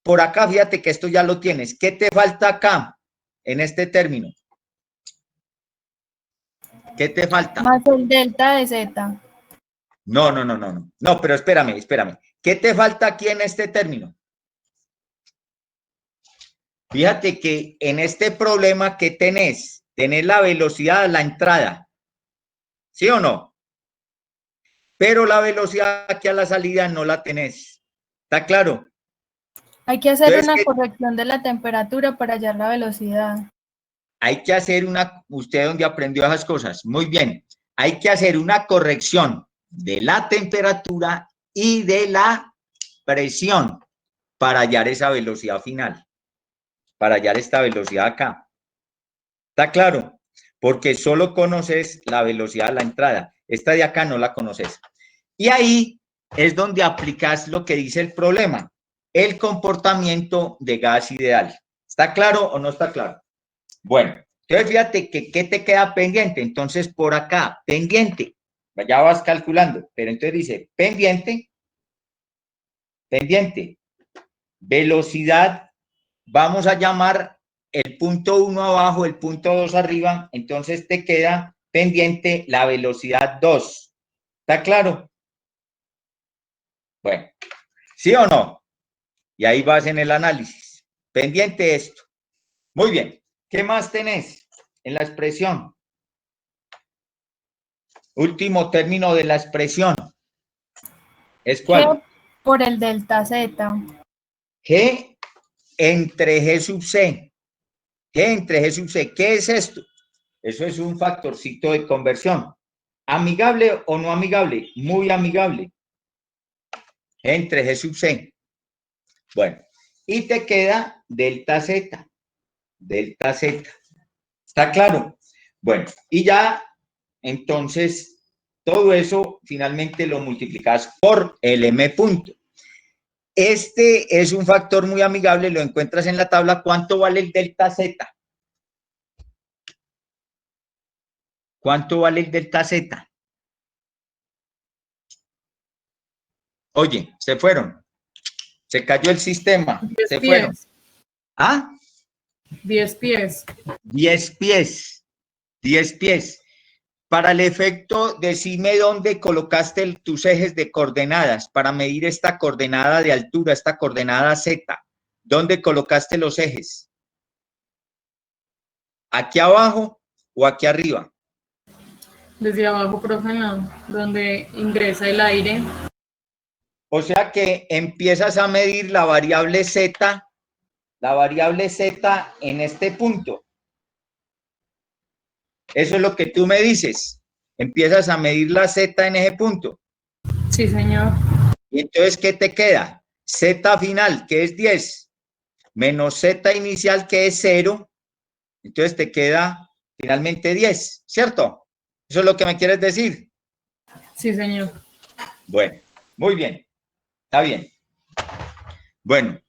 por acá? Fíjate que esto ya lo tienes. ¿Qué te falta acá en este término? ¿Qué te falta? Más el delta de Z. No, pero espérame. ¿Qué te falta aquí en este término? Fíjate que en este problema que tenés la velocidad a la entrada, ¿sí o no? Pero la velocidad aquí a la salida no la tenés. ¿Está claro? Hay que hacer una corrección de la temperatura para hallar la velocidad. Hay que hacer ¿usted dónde aprendió esas cosas? Muy bien. Hay que hacer una corrección de la temperatura y de la presión para hallar esa velocidad final, para hallar esta velocidad acá. ¿Está claro? Porque solo conoces la velocidad a la entrada. Esta de acá no la conoces. Y ahí es donde aplicas lo que dice el problema, el comportamiento de gas ideal. ¿Está claro o no está claro? Bueno, entonces fíjate que ¿qué te queda pendiente? Entonces por acá, pendiente, ya vas calculando, pero entonces dice pendiente, velocidad, vamos a llamar el punto 1 abajo, el punto 2 arriba, entonces te queda pendiente la velocidad 2. ¿Está claro? Bueno, ¿sí o no? Y ahí vas en el análisis. Pendiente esto. Muy bien. ¿Qué más tenés en la expresión? Último término de la expresión. ¿Es cuál? G por el delta Z. G entre G sub C. G entre G sub C. ¿Qué es esto? Eso es un factorcito de conversión. ¿Amigable o no amigable? Muy amigable. G entre G sub C. Bueno, y te queda delta Z. Delta Z. ¿Está claro? Bueno, y ya, entonces, todo eso finalmente lo multiplicas por el M punto. Este es un factor muy amigable, lo encuentras en la tabla. ¿Cuánto vale el delta Z? ¿Cuánto vale el delta Z? Oye, se fueron. Se cayó el sistema. 10 se pies. fueron. ¿Ah? 10 pies. 10 pies. 10 pies. Para el efecto, decime dónde colocaste tus ejes de coordenadas para medir esta coordenada de altura, esta coordenada Z. ¿Dónde colocaste los ejes? ¿Aquí abajo o aquí arriba? Desde abajo, profe, no, donde ingresa el aire. O sea que empiezas a medir la variable Z en este punto. Eso es lo que tú me dices. Empiezas a medir la Z en ese punto. Sí, señor. Y entonces, ¿qué te queda? Z final, que es 10, menos Z inicial, que es 0. Entonces te queda finalmente 10, ¿cierto? ¿Eso es lo que me quieres decir? Sí, señor. Bueno, muy bien. Está bien. Bueno,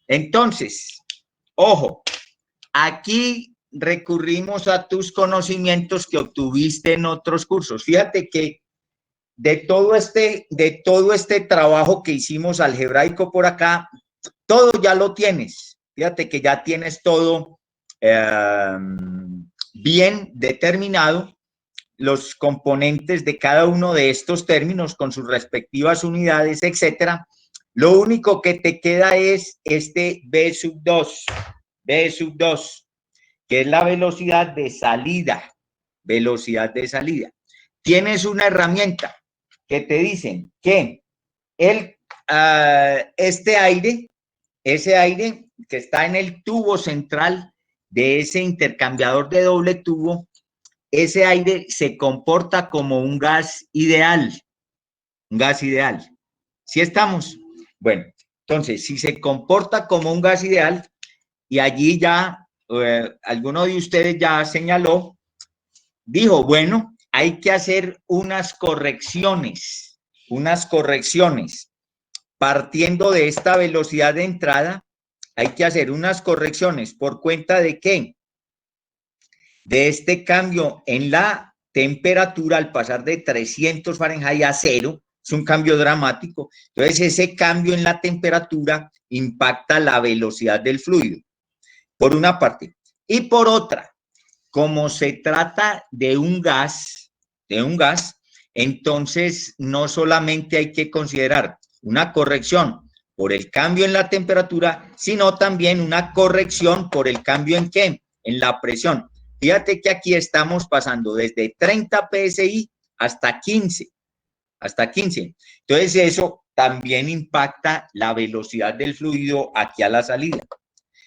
entonces, ojo, aquí recurrimos a tus conocimientos que obtuviste en otros cursos. Fíjate que de todo este trabajo que hicimos algebraico por acá, todo ya lo tienes. Fíjate que ya tienes todo bien determinado, los componentes de cada uno de estos términos con sus respectivas unidades, etcétera. Lo único que te queda es este B sub 2, que es la velocidad de salida. Velocidad de salida. Tienes una herramienta que te dicen que ese aire que está en el tubo central de ese intercambiador de doble tubo, ese aire se comporta como un gas ideal. Un gas ideal. ¿Sí estamos? Bueno, entonces, si se comporta como un gas ideal, y allí ya alguno de ustedes ya señaló, dijo, bueno, hay que hacer unas correcciones. Partiendo de esta velocidad de entrada, hay que hacer unas correcciones. ¿Por cuenta de qué? De este cambio en la temperatura al pasar de 300 Fahrenheit a 0, es un cambio dramático. Entonces, ese cambio en la temperatura impacta la velocidad del fluido, por una parte. Y por otra, como se trata de un gas, entonces no solamente hay que considerar una corrección por el cambio en la temperatura, sino también una corrección por el cambio en ¿qué? En la presión. Fíjate que aquí estamos pasando desde 30 psi hasta 15. Entonces eso también impacta la velocidad del fluido aquí a la salida.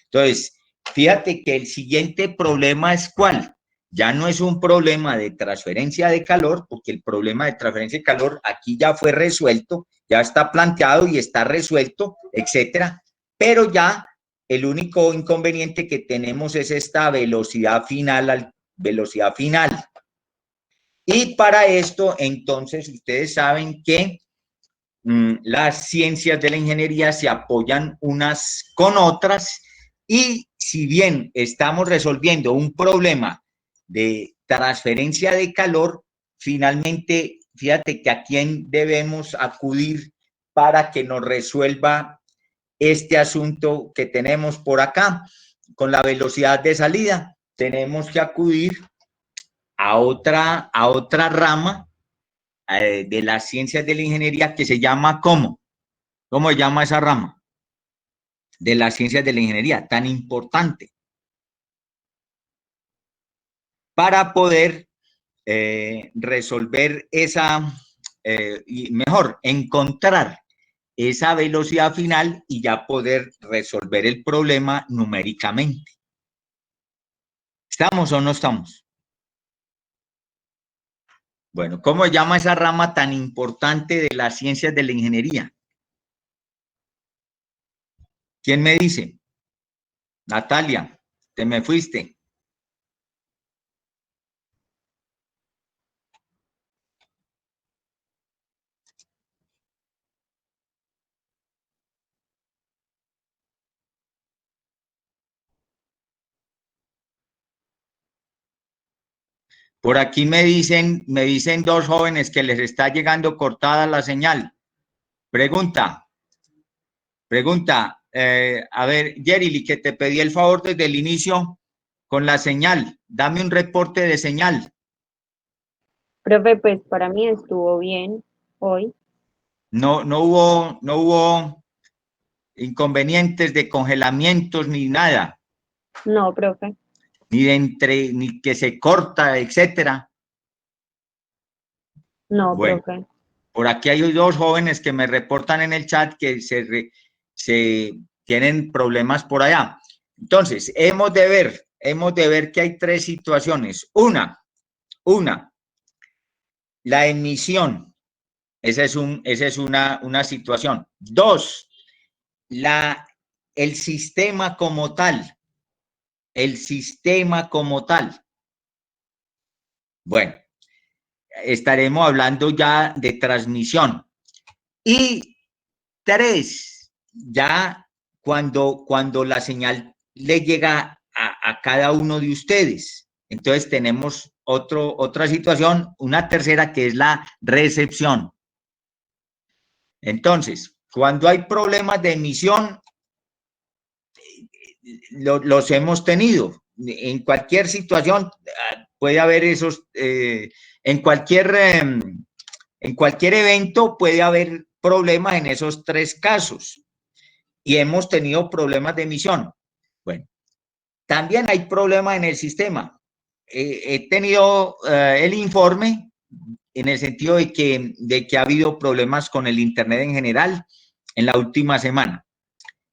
Entonces, fíjate que el siguiente problema es ¿cuál? Ya no es un problema de transferencia de calor, porque el problema de transferencia de calor aquí ya fue resuelto, ya está planteado y está resuelto, etcétera. Pero ya el único inconveniente que tenemos es esta velocidad final. Y para esto, entonces, ustedes saben que las ciencias de la ingeniería se apoyan unas con otras, y si bien estamos resolviendo un problema de transferencia de calor, finalmente, fíjate que a quién debemos acudir para que nos resuelva este asunto que tenemos por acá con la velocidad de salida. Tenemos que acudir a otra rama de las ciencias de la ingeniería que se llama ¿cómo? ¿Cómo se llama esa rama de las ciencias de la ingeniería tan importante para poder resolver esa, y mejor, encontrar esa velocidad final y ya poder resolver el problema numéricamente? ¿Estamos o no estamos? Bueno, ¿cómo se llama esa rama tan importante de las ciencias de la ingeniería? ¿Quién me dice? Natalia, te me fuiste. Por aquí me dicen dos jóvenes que les está llegando cortada la señal. Pregunta, a ver, Yerili, que te pedí el favor desde el inicio con la señal. Dame un reporte de señal. Profe, pues para mí estuvo bien hoy. No hubo inconvenientes de congelamientos ni nada, No, profe. ni que se corta, etcétera. No, Bueno, profe. por aquí hay dos jóvenes que me reportan en el chat que se tienen problemas por allá. Entonces, hemos de ver que hay tres situaciones. Una, la emisión. Esa es una situación. Dos, el sistema como tal. El sistema como tal. Bueno, estaremos hablando ya de transmisión. Y tres, ya cuando la señal le llega a cada uno de ustedes. Entonces tenemos otra situación, una tercera que es la recepción. Entonces, cuando hay problemas de emisión, los hemos tenido. En cualquier situación puede haber esos, en cualquier evento puede haber problemas en esos tres casos. Y hemos tenido problemas de emisión. Bueno, también hay problemas en el sistema. He tenido el informe en el sentido de que ha habido problemas con el Internet en general en la última semana.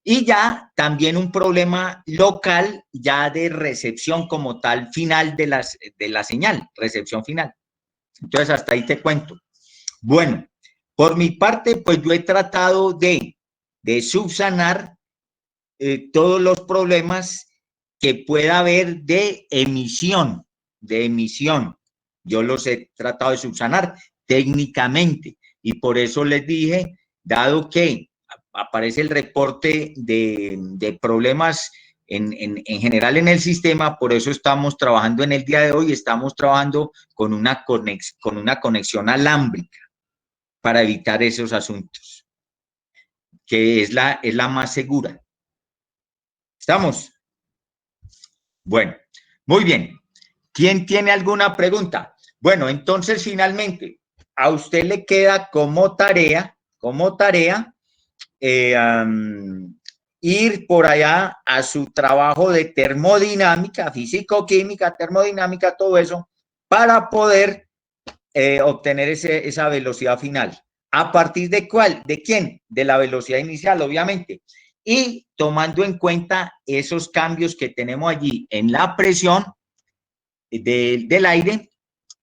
Y ya también un problema local ya de recepción como tal final de la señal, recepción final. Entonces, hasta ahí te cuento. Bueno, por mi parte, pues yo he tratado de subsanar todos los problemas que pueda haber de emisión. Yo los he tratado de subsanar técnicamente y por eso les dije, dado que aparece el reporte de problemas en general en el sistema, por eso estamos trabajando en el día de hoy, estamos trabajando con una conexión alámbrica para evitar esos asuntos, que es la más segura. ¿Estamos? Bueno, muy bien. ¿Quién tiene alguna pregunta? Bueno, entonces finalmente a usted le queda como tarea ir por allá a su trabajo de termodinámica, físico-química, termodinámica, todo eso, para poder obtener esa velocidad final. ¿A partir de cuál? ¿De quién? De la velocidad inicial, obviamente. Y tomando en cuenta esos cambios que tenemos allí en la presión del aire,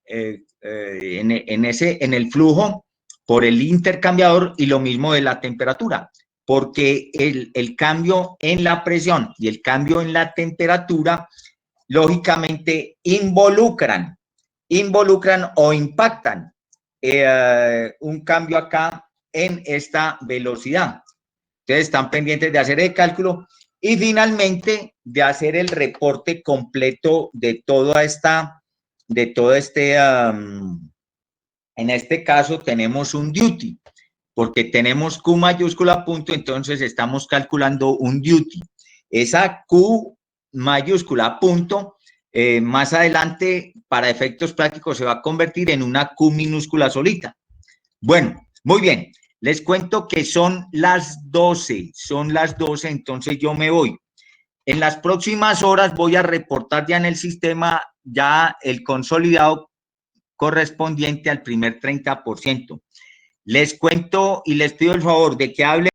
en el flujo por el intercambiador y lo mismo de la temperatura, porque el cambio en la presión y el cambio en la temperatura lógicamente involucran o impactan un cambio acá en esta velocidad. Ustedes están pendientes de hacer el cálculo y finalmente de hacer el reporte completo de todo este, en este caso tenemos un duty, porque tenemos Q mayúscula punto, entonces estamos calculando un duty. Esa Q mayúscula punto, más adelante, para efectos prácticos, se va a convertir en una Q minúscula solita. Bueno, muy bien. Les cuento que son las 12, entonces yo me voy. En las próximas horas voy a reportar ya en el sistema ya el consolidado correspondiente al primer 30%. Les cuento y les pido el favor de que hablen